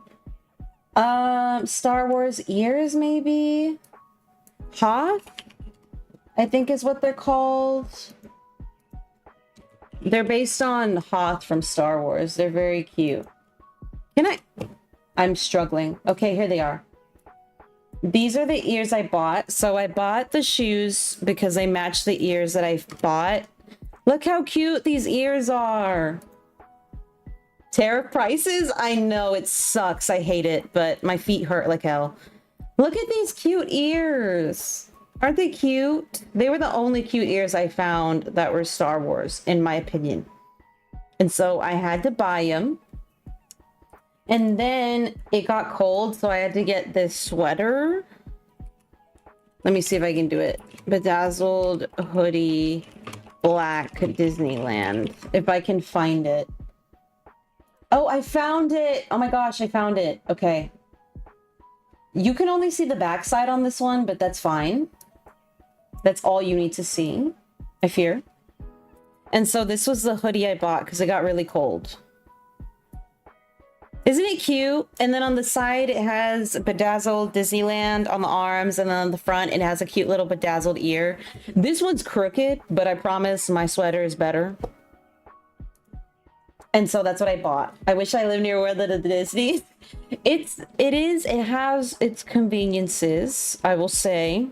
Star Wars ears, maybe? Hoth? I think is what they're called. They're based on Hoth from Star Wars. They're very cute. I'm struggling. Okay, here they are. These are the ears I bought. So I bought the shoes because they match the ears that I bought. Look how cute these ears are. Tariff prices? I know, it sucks. I hate it, but my feet hurt like hell. Look at these cute ears. Aren't they cute? They were the only cute ears I found that were Star Wars, in my opinion. And so I had to buy them. And then it got cold, so I had to get this sweater. Let me see if I can do it. Bedazzled hoodie, black Disneyland. If I can find it. Oh, I found it. Oh my gosh, I found it. Okay. You can only see the backside on this one, but that's fine. That's all you need to see, I fear. And so this was the hoodie I bought because it got really cold. Isn't it cute? And then on the side, it has bedazzled Disneyland on the arms. And then on the front, it has a cute little bedazzled ear. This one's crooked, but I promise my sweater is better. And so that's what I bought. I wish I lived near where the Disney. It has its conveniences, I will say.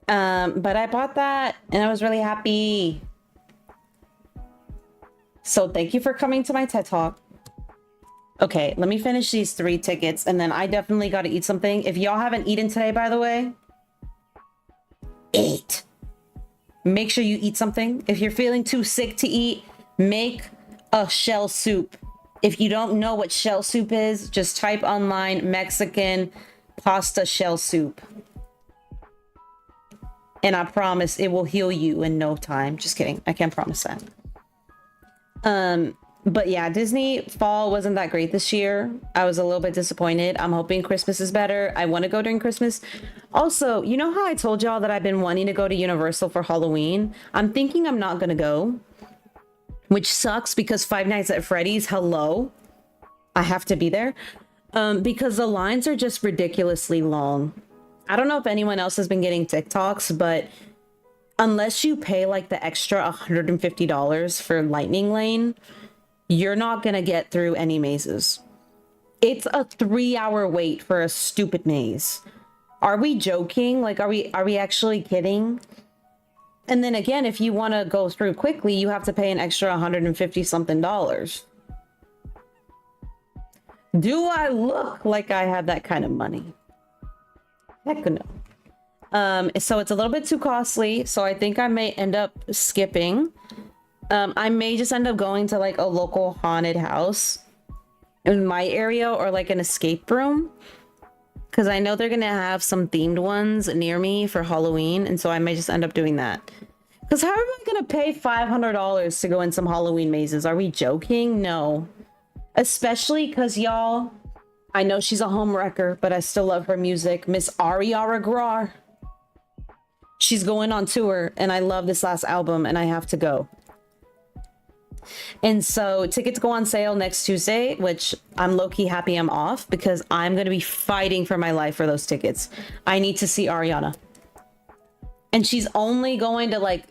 But I bought that and I was really happy. So thank you for coming to my TED Talk. Okay, let me finish these 3 tickets and then I definitely got to eat something. If y'all haven't eaten today, by the way, eat. Make sure you eat something. If you're feeling too sick to eat, make a shell soup. If you don't know what shell soup is, just type online Mexican pasta shell soup. And I promise it will heal you in no time. Just kidding. I can't promise that. But yeah, Disney fall wasn't that great this year. I was a little bit disappointed. I'm hoping Christmas is better. I want to go during Christmas. Also, you know how I told y'all that I've been wanting to go to Universal for Halloween? I'm thinking I'm not going to go, which sucks because Five Nights at Freddy's, hello, I have to be there because the lines are just ridiculously long. I don't know if anyone else has been getting TikToks, but unless you pay like the extra $150 for Lightning Lane, you're not gonna get through any mazes. It's a 3-hour wait for a stupid maze. Are we joking? Like, are we actually kidding? And then again, if you want to go through quickly, you have to pay an extra $150 something. Do I look like I have that kind of money? Heck no. So it's a little bit too costly. So I think I may end up skipping. I may just end up going to like a local haunted house in my area or like an escape room. Because I know they're going to have some themed ones near me for Halloween. And so I may just end up doing that. Because how am I going to pay $500 to go in some Halloween mazes? Are we joking? No. Especially because y'all, I know she's a home wrecker, but I still love her music. Miss 𝐜𝐲𝐬𝐜𝐿. She's going on tour and I love this last album and I have to go. And so tickets go on sale next Tuesday, which I'm low-key happy I'm off because I'm going to be fighting for my life for those tickets. I need to see Ariana. And she's only going to like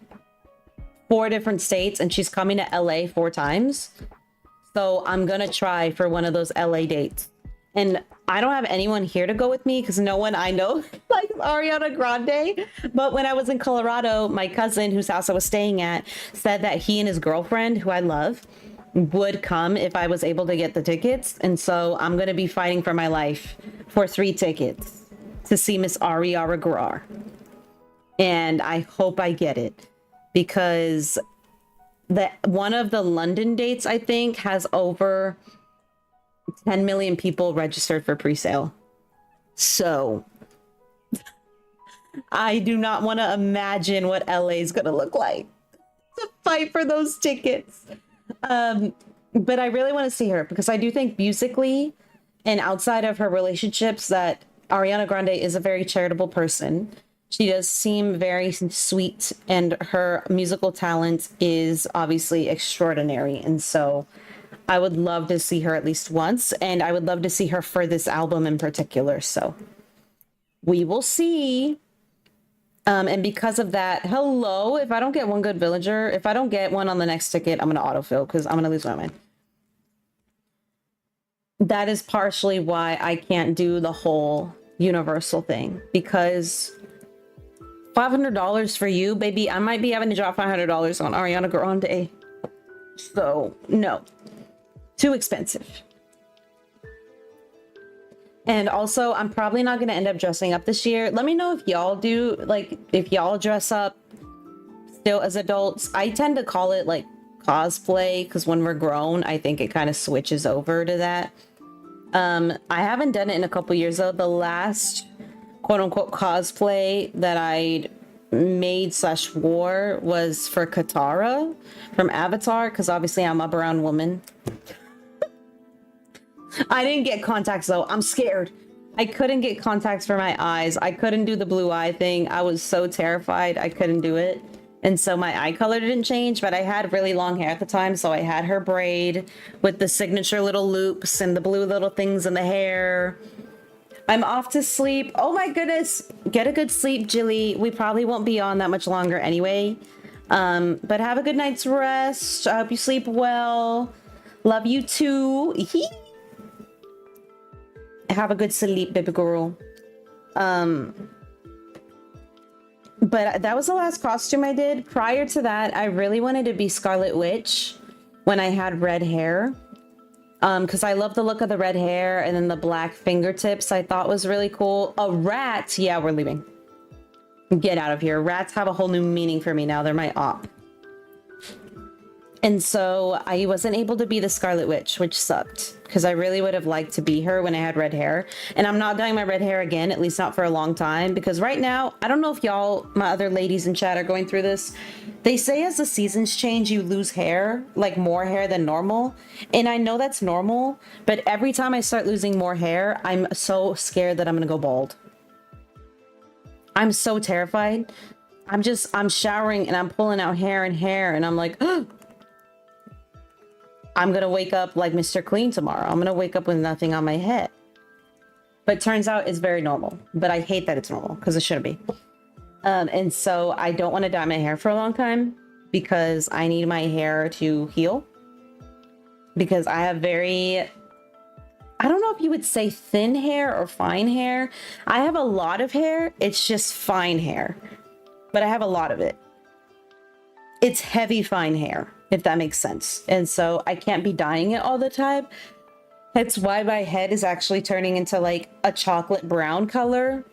4 different states and she's coming to LA 4 times. So I'm going to try for one of those LA dates. And I don't have anyone here to go with me because no one I know likes Ariana Grande. But when I was in Colorado, my cousin, whose house I was staying at, said that he and his girlfriend, who I love, would come if I was able to get the tickets. And so I'm going to be fighting for my life for 3 tickets to see Miss 𝐜𝐲𝐬𝐜𝐿. And I hope I get it because one of the London dates, I think, has over 10 million people registered for pre-sale. So I do not want to imagine what LA is going to look like to fight for those tickets. But I really want to see her because I do think musically and outside of her relationships that Ariana Grande is a very charitable person. She does seem very sweet and her musical talent is obviously extraordinary. And so I would love to see her at least once, and I would love to see her for this album in particular. So we will see. And because of that, hello, if I don't get one good villager, if I don't get one on the next ticket, I'm going to autofill because I'm going to lose my mind. That is partially why I can't do the whole Universal thing, because $500 for you, baby, I might be having to drop $500 on Ariana Grande. So no. Too expensive. And also, I'm probably not going to end up dressing up this year. Let me know if y'all do, like, if y'all dress up still as adults. I tend to call it, like, cosplay, because when we're grown, I think it kind of switches over to that. I haven't done it in a couple years, though. The last, quote-unquote, cosplay that I made/wore was for Katara from Avatar, because obviously I'm a brown woman. I didn't get contacts though. I'm scared. I couldn't get contacts for my eyes. I couldn't do the blue eye thing. I was so terrified. I couldn't do it. And so my eye color didn't change, but I had really long hair at the time. So I had her braid with the signature little loops and the blue little things in the hair. I'm off to sleep. Oh my goodness. Get a good sleep, Jilly. We probably won't be on that much longer anyway. But have a good night's rest. I hope you sleep well. Love you too. Have a good sleep, baby girl. But that was the last costume I did. Prior to that, I really wanted to be Scarlet Witch when I had red hair. Because I love the look of the red hair and then the black fingertips I thought was really cool. A rat. Yeah, we're leaving. Get out of here. Rats have a whole new meaning for me now. They're my op. And so I wasn't able to be the Scarlet Witch, which sucked because I really would have liked to be her when I had red hair. And I'm not dyeing my red hair again, at least not for a long time, because right now, I don't know if y'all, my other ladies in chat, are going through this. They say as the seasons change, you lose hair, like more hair than normal. And I know that's normal, but every time I start losing more hair, I'm so scared that I'm gonna go bald. I'm so terrified. I'm showering and I'm pulling out hair and I'm like, oh, I'm gonna wake up like Mr. Clean tomorrow. I'm gonna wake up with nothing on my head. But turns out it's very normal. But I hate that it's normal because it shouldn't be. And so I don't want to dye my hair for a long time because I need my hair to heal. Because I have very, I don't know if you would say thin hair or fine hair. I have a lot of hair. It's just fine hair. But I have a lot of it. It's heavy fine hair, if that makes sense. And so I can't be dyeing it all the time. That's why my head is actually turning into like a chocolate brown color,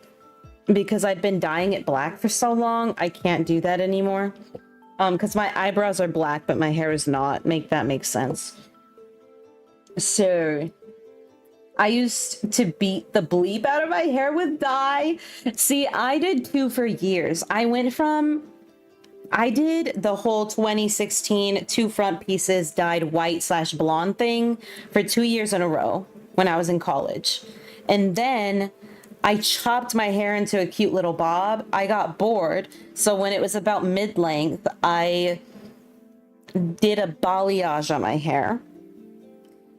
because I'd been dyeing it black for so long. I can't do that anymore. Because my eyebrows are black, but my hair is not. Make that make sense. So I used to beat the bleep out of my hair with dye. See, I did 2 for years. I did the whole 2016 2 front pieces dyed white/blonde thing for 2 years in a row when I was in college. And then I chopped my hair into a cute little bob. I got bored. So when it was about mid-length, I did a balayage on my hair.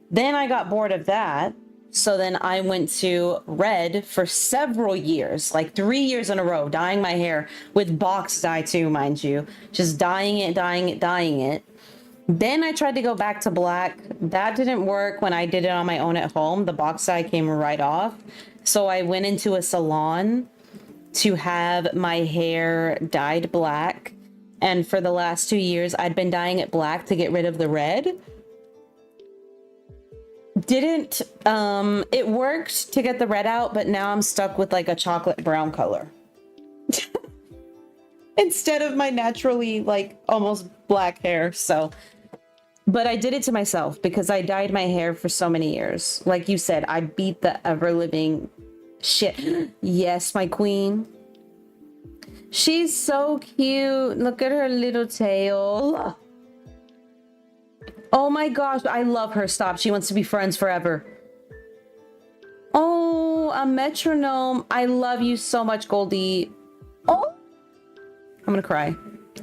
Then I got bored of that. So then I went to red for several years, like 3 years in a row, dyeing my hair with box dye too, mind you. Just dyeing it. Then I tried to go back to black. That didn't work when I did it on my own at home. The box dye came right off. So I went into a salon to have my hair dyed black. And for the last 2 years, I'd been dyeing it black to get rid of the red. It worked to get the red out, but now I'm stuck with like a chocolate brown color instead of my naturally like almost black hair. So, but I did it to myself because I dyed my hair for so many years. Like you said, I beat the ever living shit. Yes, my queen. She's so cute. Look at her little tail. Oh my gosh, I love her. Stop. She wants to be friends forever. Oh, a metronome. I love you so much, Goldie. Oh, I'm gonna cry.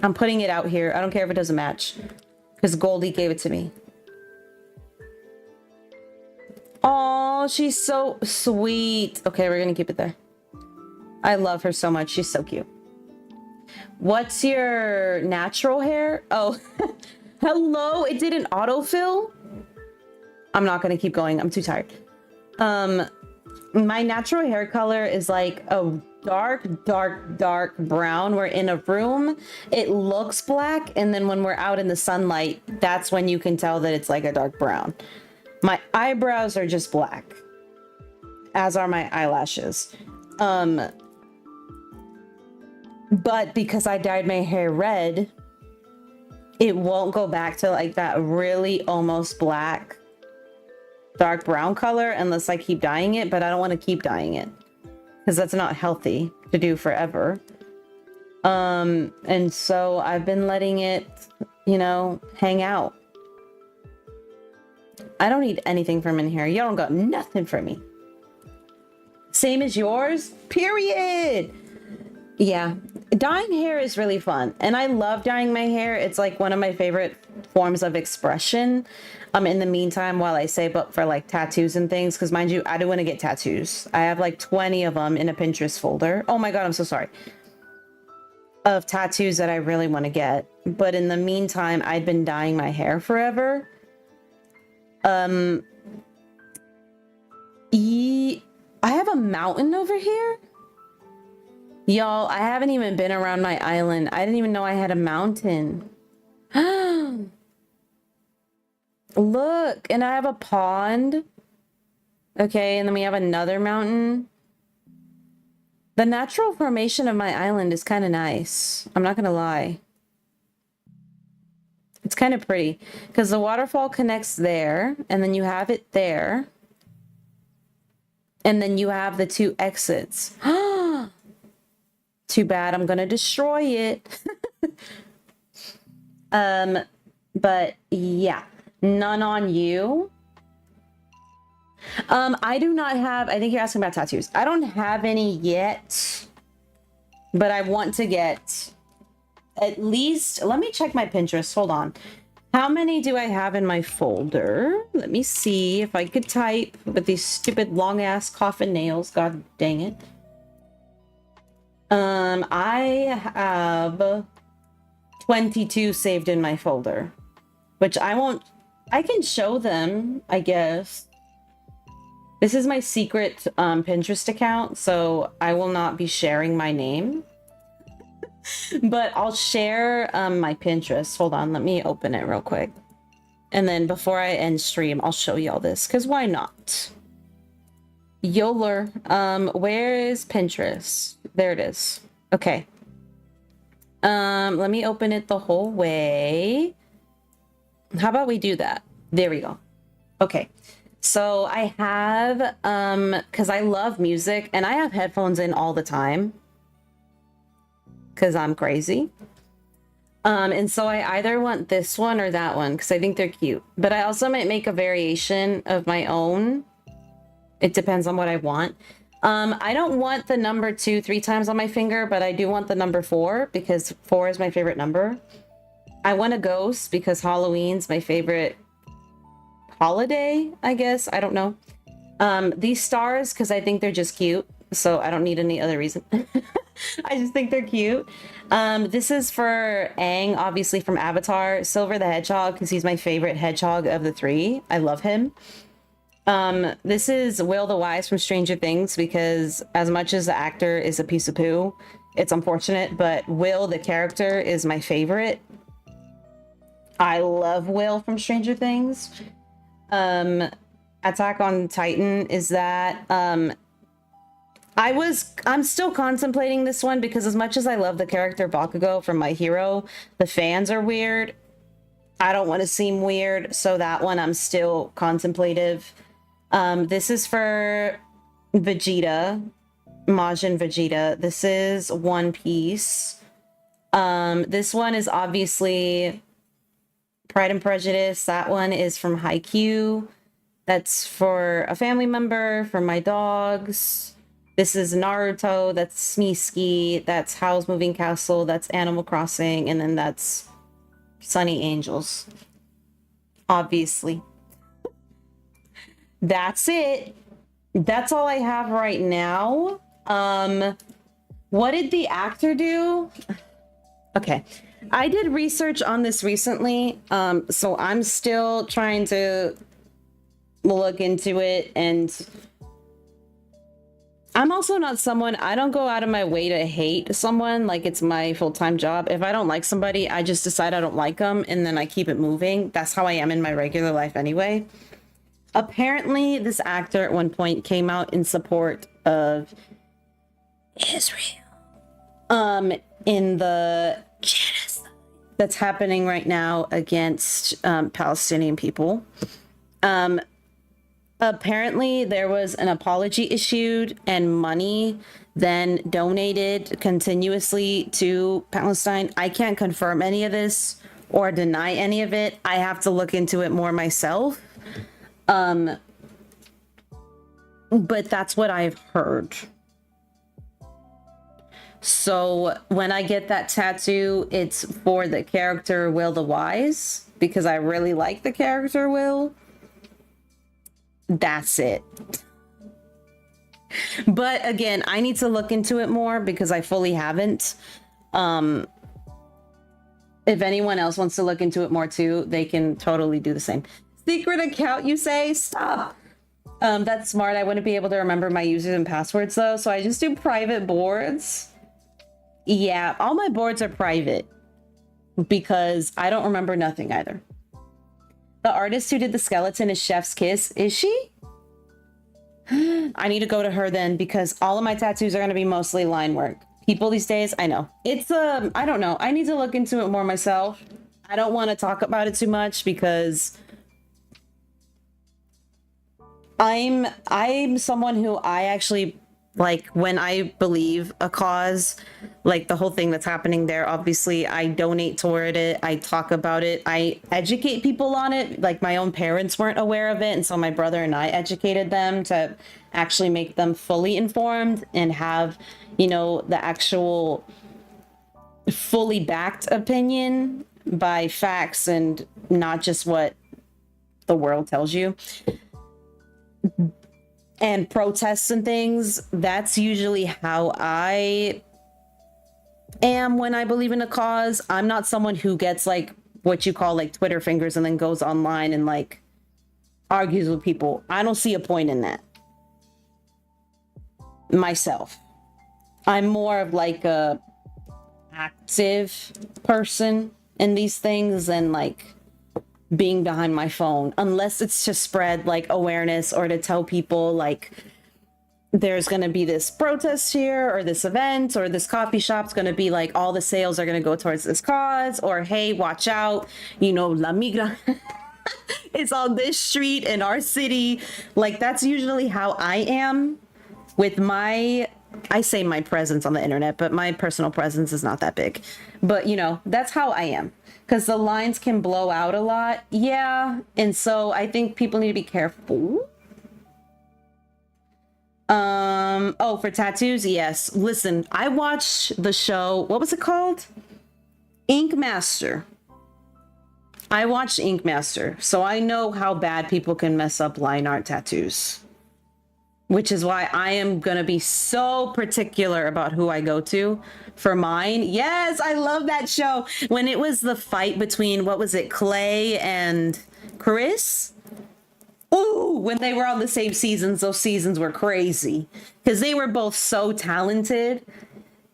I'm putting it out here. I don't care if it doesn't match because Goldie gave it to me. Oh, she's so sweet. Okay, we're gonna keep it there. I love her so much. She's so cute. What's your natural hair? Oh, hello. It didn't autofill. I'm not going to keep going. I'm too tired. My natural hair color is like a dark brown. We're in a room. It looks black. And then when we're out in the sunlight, that's when you can tell that it's like a dark brown. My eyebrows are just black, as are my eyelashes. But because I dyed my hair red, it won't go back to like that really almost black, dark brown color unless I keep dyeing it. But I don't want to keep dyeing it because that's not healthy to do forever. And so I've been letting it, you know, hang out. I don't need anything from in here. You don't got nothing from me. Same as yours? Period. Yeah, dyeing hair is really fun, and I love dyeing my hair. It's like one of my favorite forms of expression. In the meantime, while I save up for like tattoos and things, because mind you, I do want to get tattoos. I have like 20 of them in a Pinterest folder. Oh my God, I'm so sorry. Of tattoos that I really want to get. But in the meantime, I'd been dyeing my hair forever. I have a mountain over here. Y'all, I haven't even been around my island. I didn't even know I had a mountain. Look, and I have a pond. Okay, and then we have another mountain. The natural formation of my island is kind of nice. I'm not gonna lie. It's kind of pretty because the waterfall connects there, and then you have it there. And then you have the two exits. Too bad, I'm gonna destroy it. But yeah, none on you. I do not have, I think you're asking about tattoos. I don't have any yet, but I want to get at least, let me check my Pinterest, hold on. How many do I have in my folder? Let me see if I could type with these stupid long ass coffin nails, god dang it. I have 22 saved in my folder, which I won't, I can show them, I guess. This is my secret Pinterest account, so I will not be sharing my name. But I'll share my Pinterest. Hold on, let me open it real quick. And then before I end stream, I'll show you all this, because why not? 𝐜𝐤𝐬, where is Pinterest? There it is. Okay. Let me open it the whole way. How about we do that? There we go. Okay. So I have, because I love music, and I have headphones in all the time. Because I'm crazy. And so I either want this one or that one, because I think they're cute. But I also might make a variation of my own. It depends on what I want. I don't want the number 2 3 times on my finger, but I do want the number 4 because 4 is my favorite number. I want a ghost because Halloween's my favorite holiday, I guess. I don't know. These stars because I think they're just cute, so I don't need any other reason. I just think they're cute. This is for Aang, obviously from Avatar. Silver the Hedgehog because he's my favorite hedgehog of the 3. I love him. This is Will the Wise from Stranger Things because as much as the actor is a piece of poo, it's unfortunate, but Will the character is my favorite. I love Will from Stranger Things. Attack on Titan is that I'm still contemplating this one because as much as I love the character Bakugo from My Hero, the fans are weird. I don't want to seem weird, so that one I'm still contemplative. This is for Vegeta, Majin Vegeta. This is One Piece. This one is obviously Pride and Prejudice. That one is from 𝐽𝐤𝐞. That's for a family member, for my dogs. This is Naruto. That's Sneaky. That's Howl's Moving Castle. That's Animal Crossing. And then that's Sunny Angels. Obviously. That's it. That's all I have right now. What did the actor do? Okay. I did research on this recently. So I'm still trying to look into it, and I'm also not someone, I don't go out of my way to hate someone like it's my full-time job. If I don't like somebody, I just decide I don't like them and then I keep it moving. That's how I am in my regular life anyway. Apparently, this actor at one point came out in support of Israel in the genocide that's happening right now against Palestinian people. Apparently, there was an apology issued and money then donated continuously to Palestine. I can't confirm any of this or deny any of it. I have to look into it more myself. but that's what I've heard. So when I get that tattoo, it's for the character Will the Wise, because I really like the character Will. That's it. But again, I need to look into it more because I fully haven't. If anyone else wants to look into it more too, they can totally do the same. Secret account, you say? Stop. That's smart. I wouldn't be able to remember my users and passwords though, so I just do private boards. Yeah, all my boards are private because I don't remember nothing either. The artist who did the skeleton is Chef's Kiss. Is she? I need to go to her then because all of my tattoos are going to be mostly line work. People these days, I know. It's, I don't know. I need to look into it more myself. I don't want to talk about it too much because I'm someone who I actually, like, when I believe a cause, like the whole thing that's happening there, obviously I donate toward it. I talk about it. I educate people on it. Like my own parents weren't aware of it. And so my brother and I educated them to actually make them fully informed and have, you know, the actual fully backed opinion by facts and not just what the world tells you. And protests and things, that's usually how I am when I believe in a cause. I'm not someone who gets like what you call like Twitter fingers and then goes online and like argues with people. I don't see a point in that myself. I'm more of like a active person in these things than like being behind my phone, unless it's to spread like awareness or to tell people like there's going to be this protest here or this event or this coffee shop's going to be like all the sales are going to go towards this cause, or hey, watch out, you know, La Migra it's on this street in our city. Like that's usually how I am with my, I say my presence on the internet, but my personal presence is not that big. But you know, that's how I am. Because the lines can blow out a lot. Yeah. And so I think people need to be careful. Oh, for tattoos? Yes. Listen, I watched the show. What was it called? Ink Master. I watched Ink Master. So I know how bad people can mess up line art tattoos. Which is why I am going to be so particular about who I go to for mine. Yes, I love that show. When it was the fight between, what was it, Clay and Chris? Ooh, when they were on the same seasons, those seasons were crazy. Because they were both so talented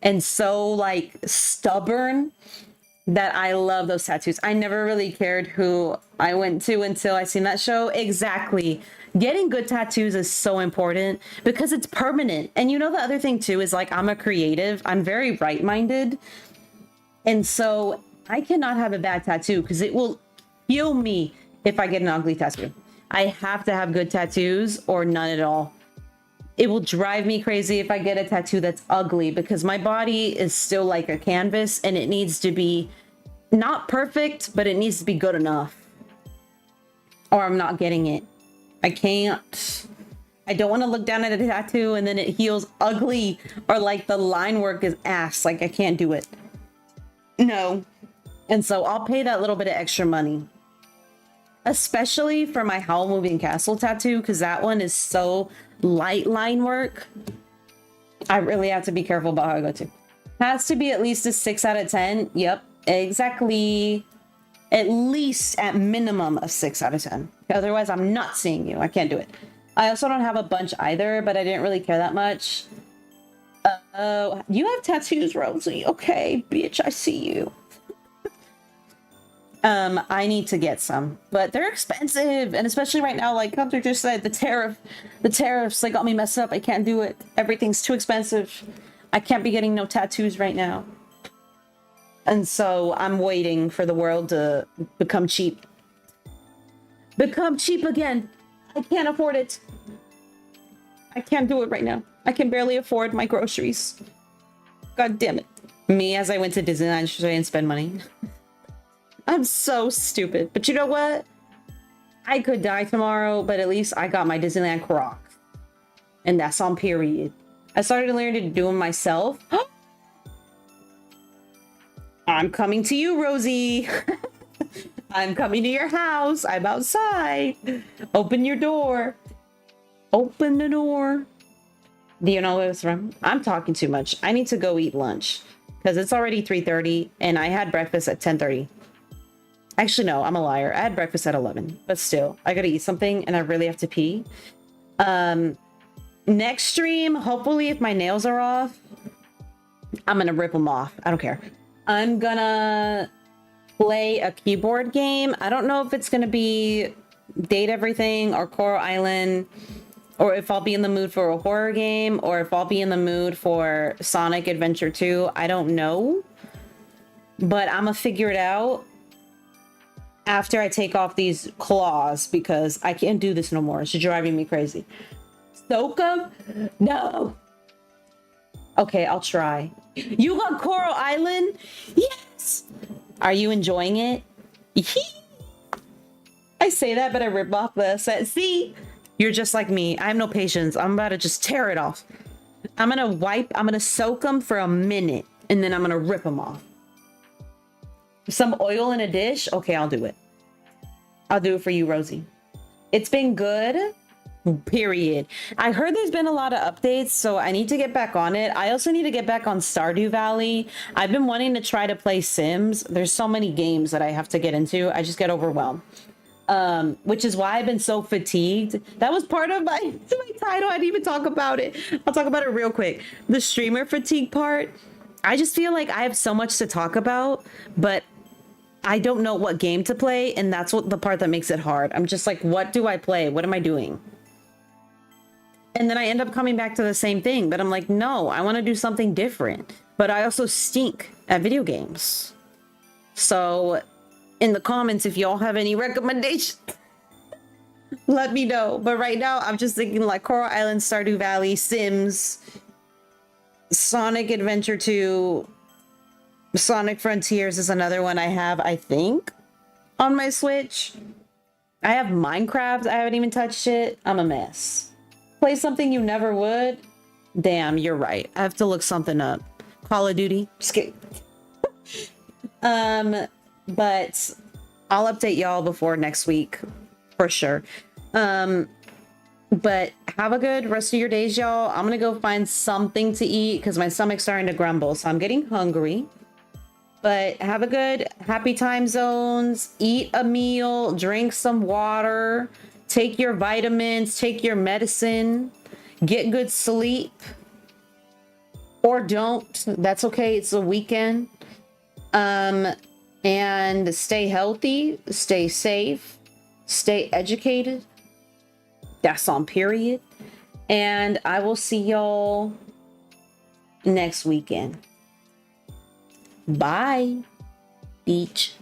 and so, like, stubborn that I love those tattoos. I never really cared who I went to until I seen that show. Exactly. Getting good tattoos is so important because it's permanent. And you know, the other thing too is like, I'm a creative. I'm very right-minded. And so I cannot have a bad tattoo because it will kill me if I get an ugly tattoo. I have to have good tattoos or none at all. It will drive me crazy if I get a tattoo that's ugly because my body is still like a canvas and it needs to be not perfect, but it needs to be good enough or I'm not getting it. I can't. I don't want to look down at a tattoo and then it heals ugly or like the line work is ass. Like I can't do it. No. And so I'll pay that little bit of extra money. Especially for my 𝐽𝐬𝐬𝐜𝐿 tattoo because that one is so light line work. I really have to be careful about how I go to. Has to be at least a 6 out of 10. Yep, exactly. At least at minimum of 6 out of 10. Otherwise, I'm not seeing you. I can't do it. I also don't have a bunch either, but I didn't really care that much. You have tattoos, Rosie. Okay, bitch, I see you. I need to get some, but they're expensive. And especially right now, like Hunter just said, the tariffs, they got me messed up. I can't do it. Everything's too expensive. I can't be getting no tattoos right now. And so I'm waiting for the world to become cheap. Become cheap again. I can't afford it. I can't do it right now. I can barely afford my groceries. God damn it. Me as I went to Disneyland yesterday and spend money. I'm so stupid. But you know what? I could die tomorrow, but at least I got my Disneyland Crocs. And that's on period. I started learning to do them myself. I'm coming to you, Rosie. I'm coming to your house. I'm outside. Open your door. Open the door. Do you know where it's from? I'm talking too much. I need to go eat lunch because it's already 3:30 and I had breakfast at 10:30. Actually, no, I'm a liar. I had breakfast at 11, but still, I gotta eat something and I really have to pee. Next stream, hopefully if my nails are off, I'm gonna rip them off. I don't care. I'm gonna play a keyboard game. I don't know if it's gonna be Date Everything or Coral Island, or if I'll be in the mood for a horror game, or if I'll be in the mood for Sonic Adventure 2. I don't know, but I'm gonna figure it out after I take off these claws because I can't do this no more. It's driving me crazy. Soak them? No. Okay, I'll try. You got Coral Island? Yes. Are you enjoying it? I say that, but I rip off the set. See? You're just like me. I have no patience. I'm about to just tear it off. I'm gonna soak them for a minute, and then I'm gonna rip them off. Some oil in a dish? Okay, I'll do it. I'll do it for you, Rosie. It's been good. Period. I heard there's been a lot of updates, so I need to get back on it. I also need to get back on Stardew Valley. I've been wanting to try to play Sims. There's so many games that I have to get into. I just get overwhelmed. Which is why I've been so fatigued. That was part of my title. I didn't even talk about it. I'll talk about it real quick. The streamer fatigue part. I just feel like I have so much to talk about, but I don't know what game to play, and that's what the part that makes it hard. I'm just like, what do I play? What am I doing? And then I end up coming back to the same thing, but I'm like, no, I want to do something different. But I also stink at video games. So in the comments, if y'all have any recommendations, let me know. But right now, I'm just thinking like Coral Island, Stardew Valley, Sims, Sonic Adventure 2, Sonic Frontiers is another one I have, I think, on my Switch. I have Minecraft. I haven't even touched it. I'm a mess. Play something you never would? Damn, you're right. I have to look something up. Call of Duty? Just kidding. But I'll update y'all before next week for sure. But have a good rest of your days, y'all. I'm gonna go find something to eat because my stomach's starting to grumble, so I'm getting hungry. But have a good happy time zones. Eat a meal, drink some water, take your vitamins, take your medicine, get good sleep. Or don't. That's okay. It's a weekend. And stay healthy, stay safe, stay educated. That's on period. And I will see y'all next weekend. Bye, beach.